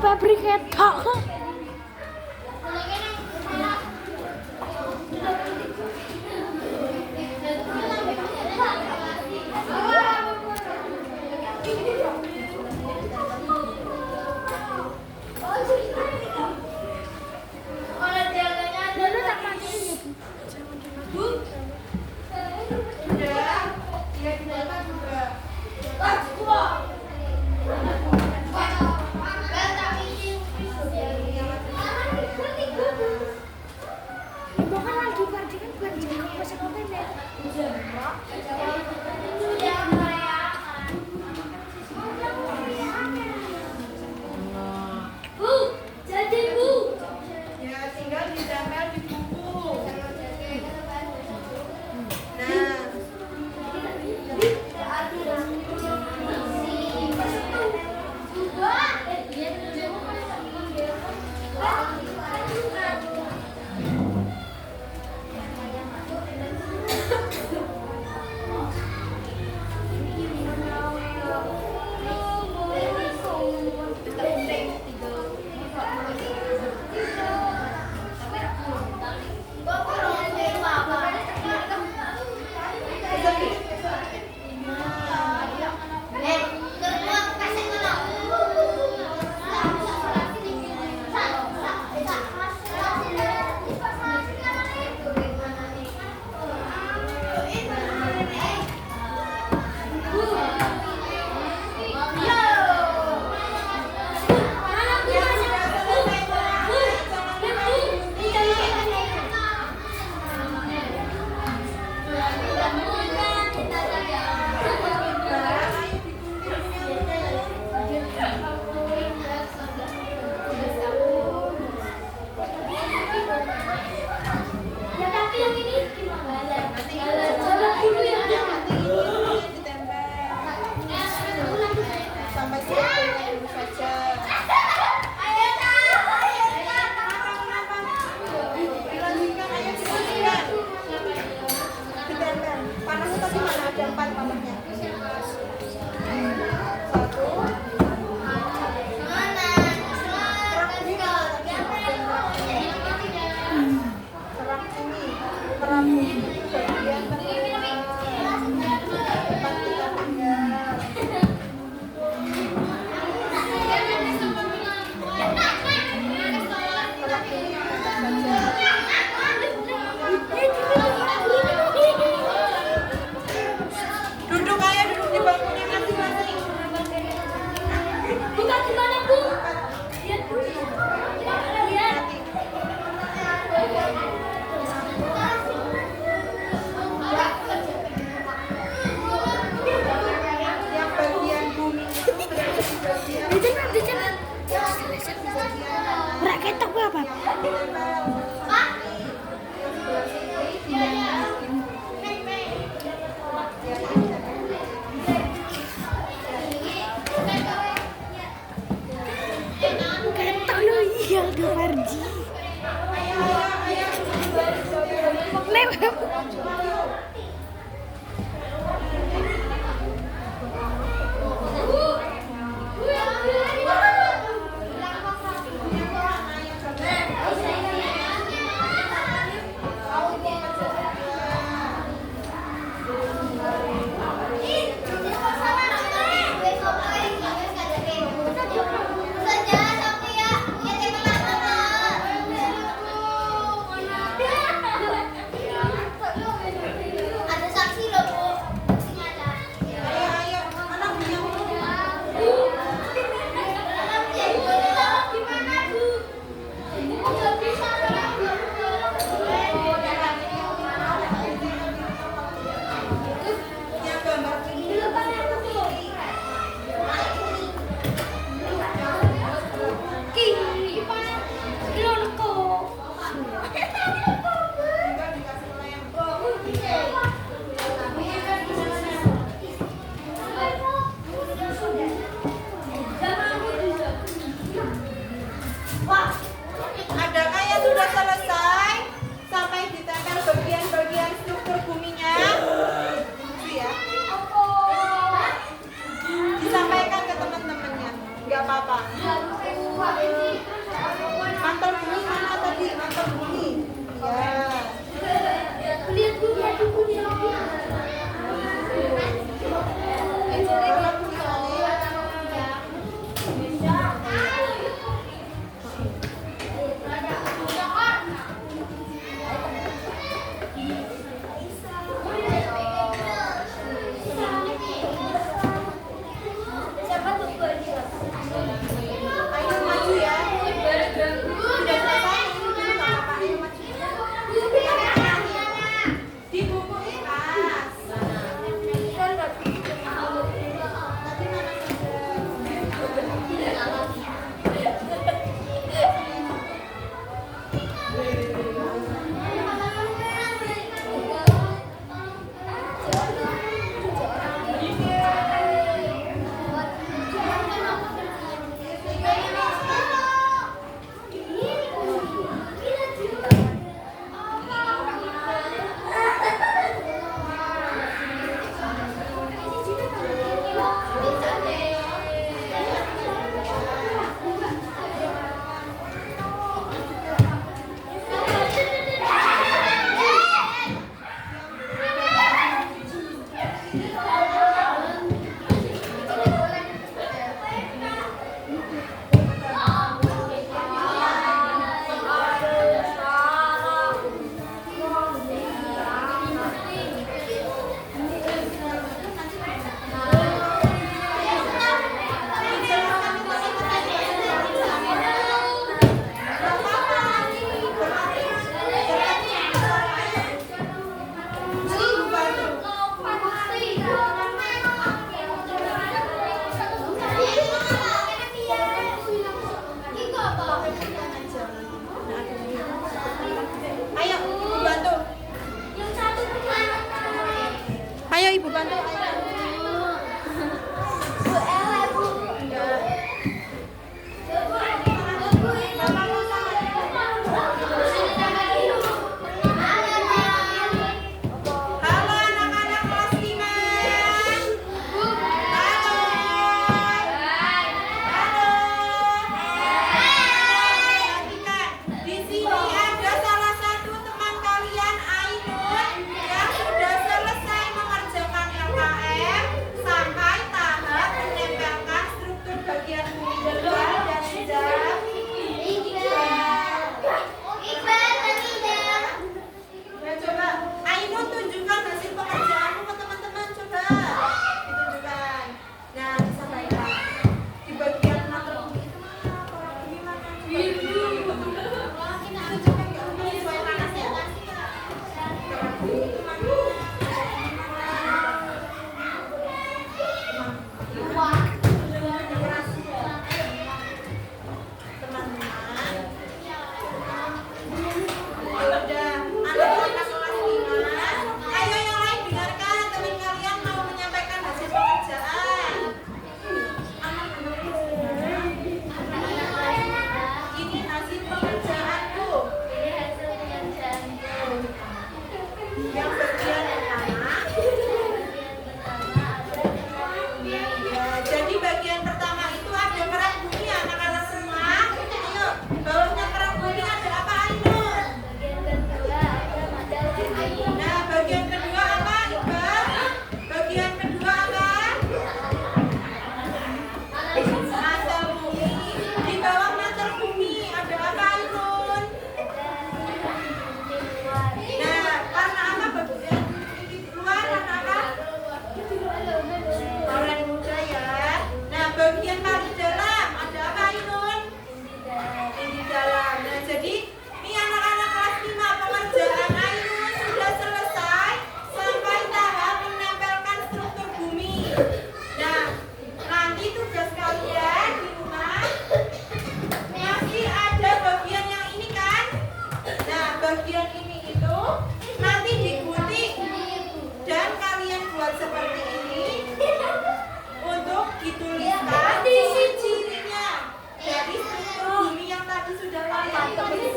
Pabrik ketok. bagian ini itu nanti digunting dan kalian buat seperti ini untuk dituliskan ciri-cirinya dari struktur bumi yang tadi sudah kalian tulis.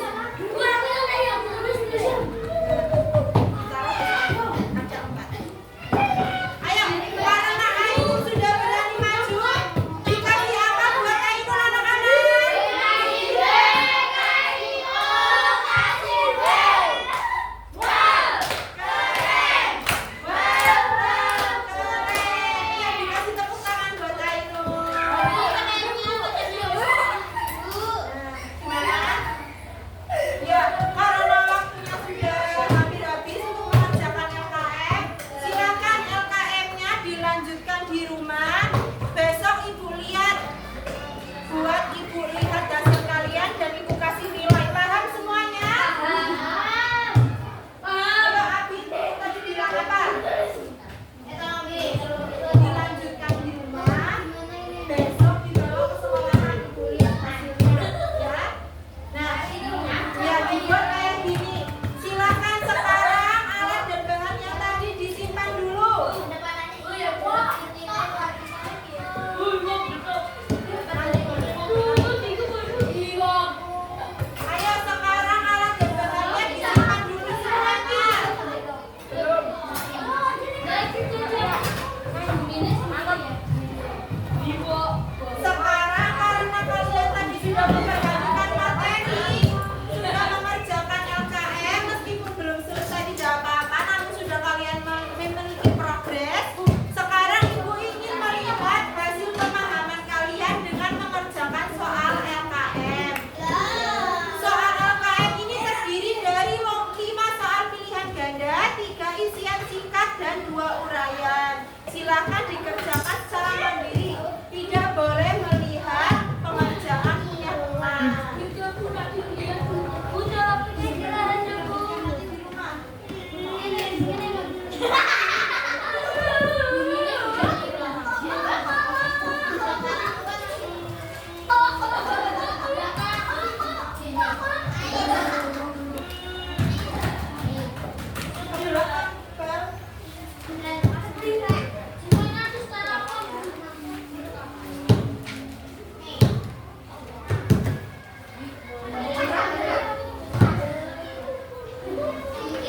Ayo, karena Ainu sudah berani maju, dikasih apa buat Ainu anak-anak? Iya, dikasih tepuk tangan buat Ainu. Gimana? Ya, karena waktunya sudah hampir-habis untuk mengerjakan LKM, silakan LKM-nya dilanjutkan di rumah. Besok Ibu lihat, buat Ibu lihat hasil kalian dan Ibu kasih nilai. Paham semuanya? Kalau Abi tadi bilang apa? Dilanjutkan di rumah. Besok dibawa ke sekolahan Ibu lihat hasilnya, ya. Nah, ya dibuat kayak gini. Silakan sekarang alat dan bahan yang tadi disimpan dulu. Ayo sekarang alat dan bahannya disimpan dulu semuanya. Sekarang karena kalian tadi sudah memperhatikan materi, sudah mengerjakan LKM, meskipun belum selesai tidak apa-apa, namun sudah kalian memiliki progres. Sekarang Ibu ingin melihat hasil pemahaman kalian dengan mengerjakan soal LKM. Soal LKM ini terdiri dari 5 soal pilihan ganda, 3 isian singkat, dan 2 uraian. Silakan dikerjakan secara mandiri. Tidak boleh melihat pengerjaan punya teman. Dilanjutkan nanti di rumah.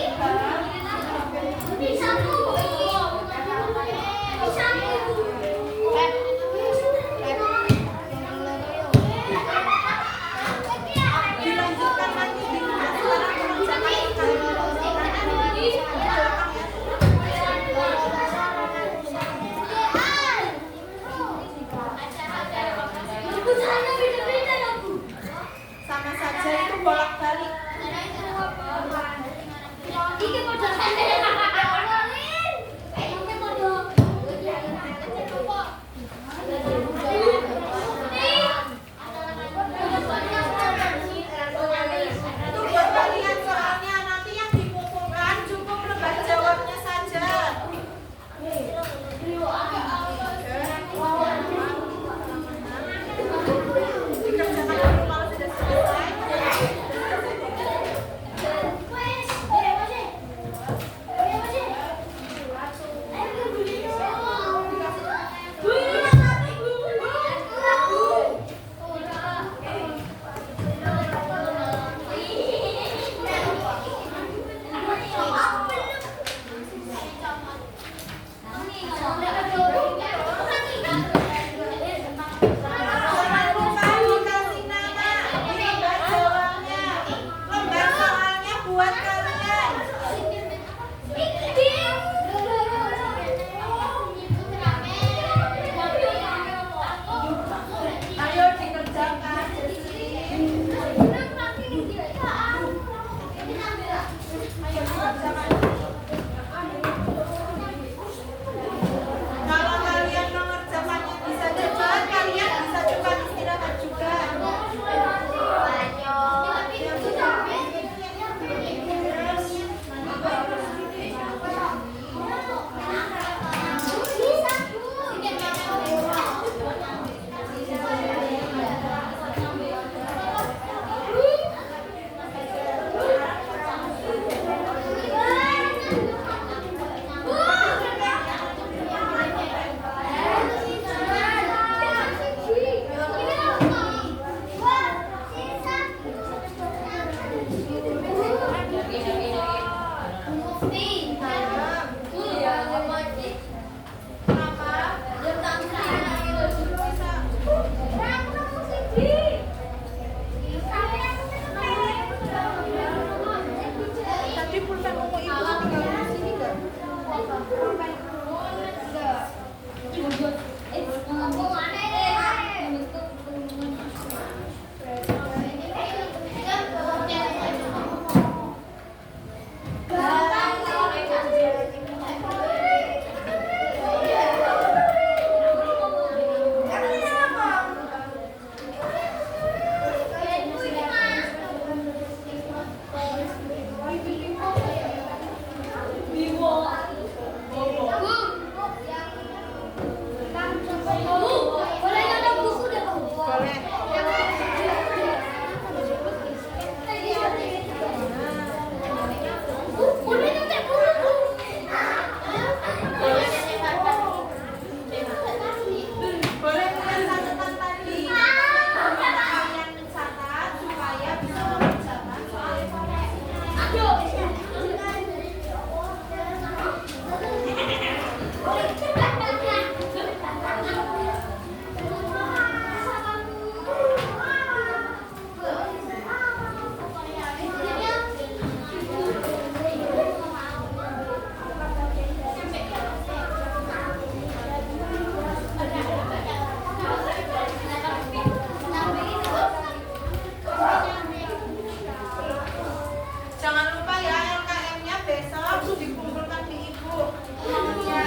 Sekarang mengerjakan sama saja itu bolak-balik. Itu buat kalian soalnya nanti yang dikumpulkan cukup lembar jawabnya saja. Dikerjakan dulu kalau sudah selesai. Jangan lupa dikasih nama di lembar jawabnya. Lembar soalnya buat kalian. Ayo dikerjakan. Kalau kalian mengerjakannya bisa cepat, kalian bisa cepat istirahat juga. Tadi pulpen ungu itu ketinggalan di sini nggak? Boleh. Boleh kalian catatan tadi. Kalian mencatat supaya bisa mengerjakan soal evaluasinya. Jangan lupa ya LKM-nya besok dikumpulkan di ibu. Bisa?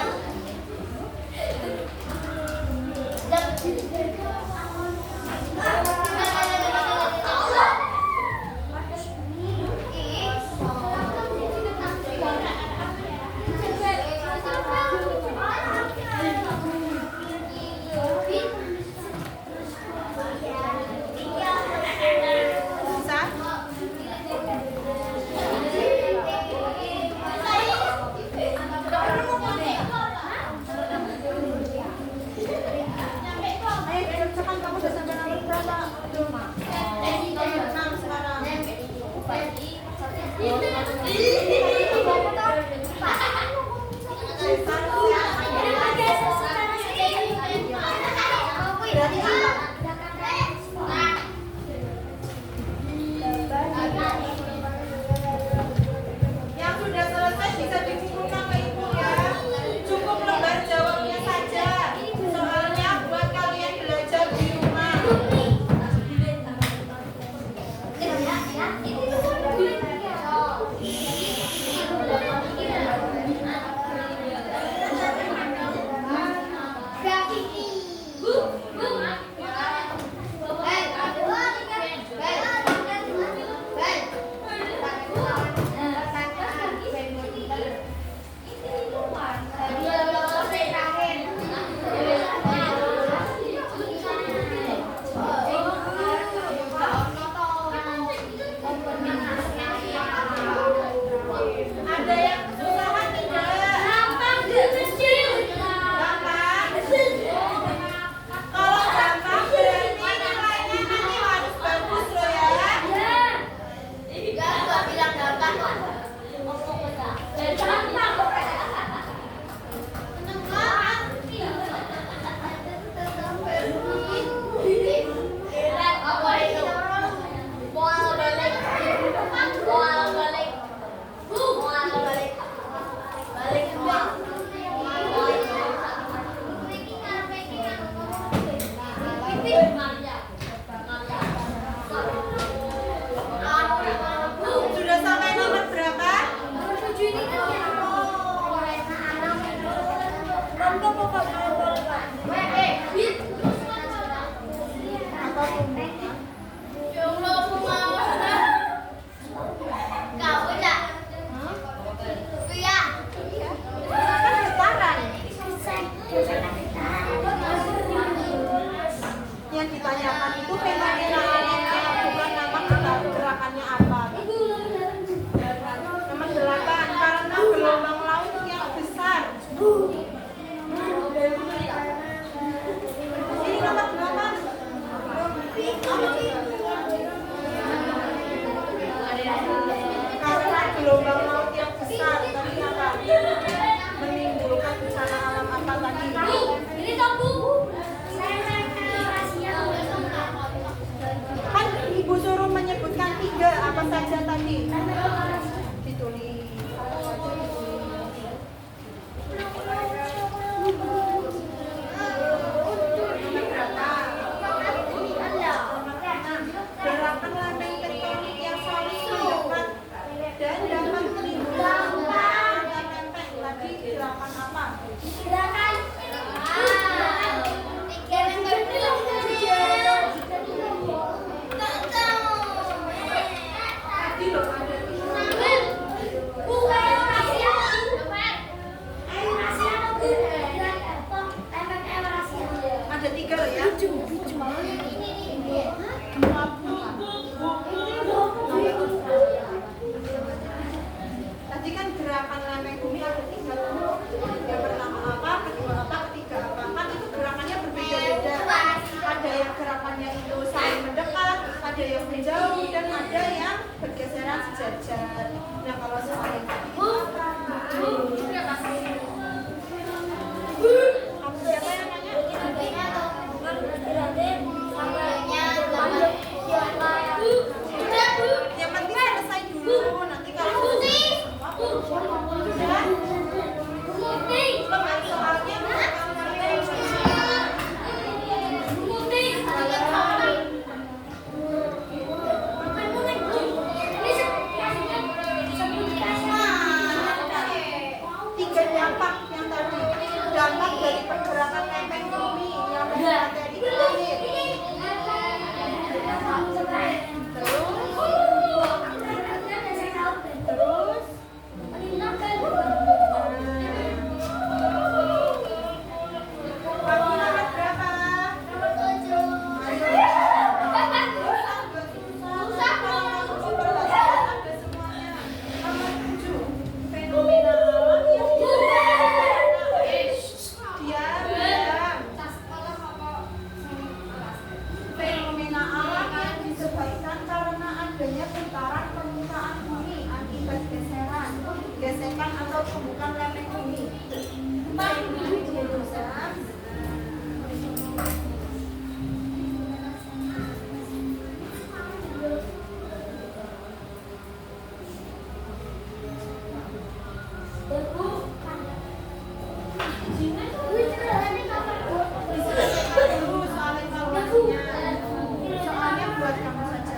Satu, yang pertama apa, kedua apa, ketiga apa. Kan itu gerakannya berbeda-beda. Ada yang gerakannya itu saling mendekat, ada yang menjauh, dan ada yang bergeseran sejajar. Nah kalau saling kamu siapa yang nanya? Yang penting selesai dulu, nanti kalau semua sudah teman soalnya buat kamu. Tiga dampak yang tadi, dampak dari pergerakan lempeng bumi yang dari materi ke langit. Terus kamu nomor berapa? Susah kalau kamu memperhatikan ada semuanya. Nomor 7, fenomena alam yang diam. Fenomena alam yang disebabkan karena adanya putaran permukaan bumi akibat gesekan atau pembukaan lempeng bumi. Diselesaikan dulu soal evaluasinya. Soalnya buat kamu saja.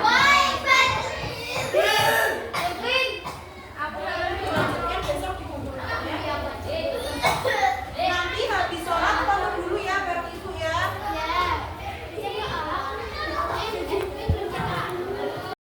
Wah,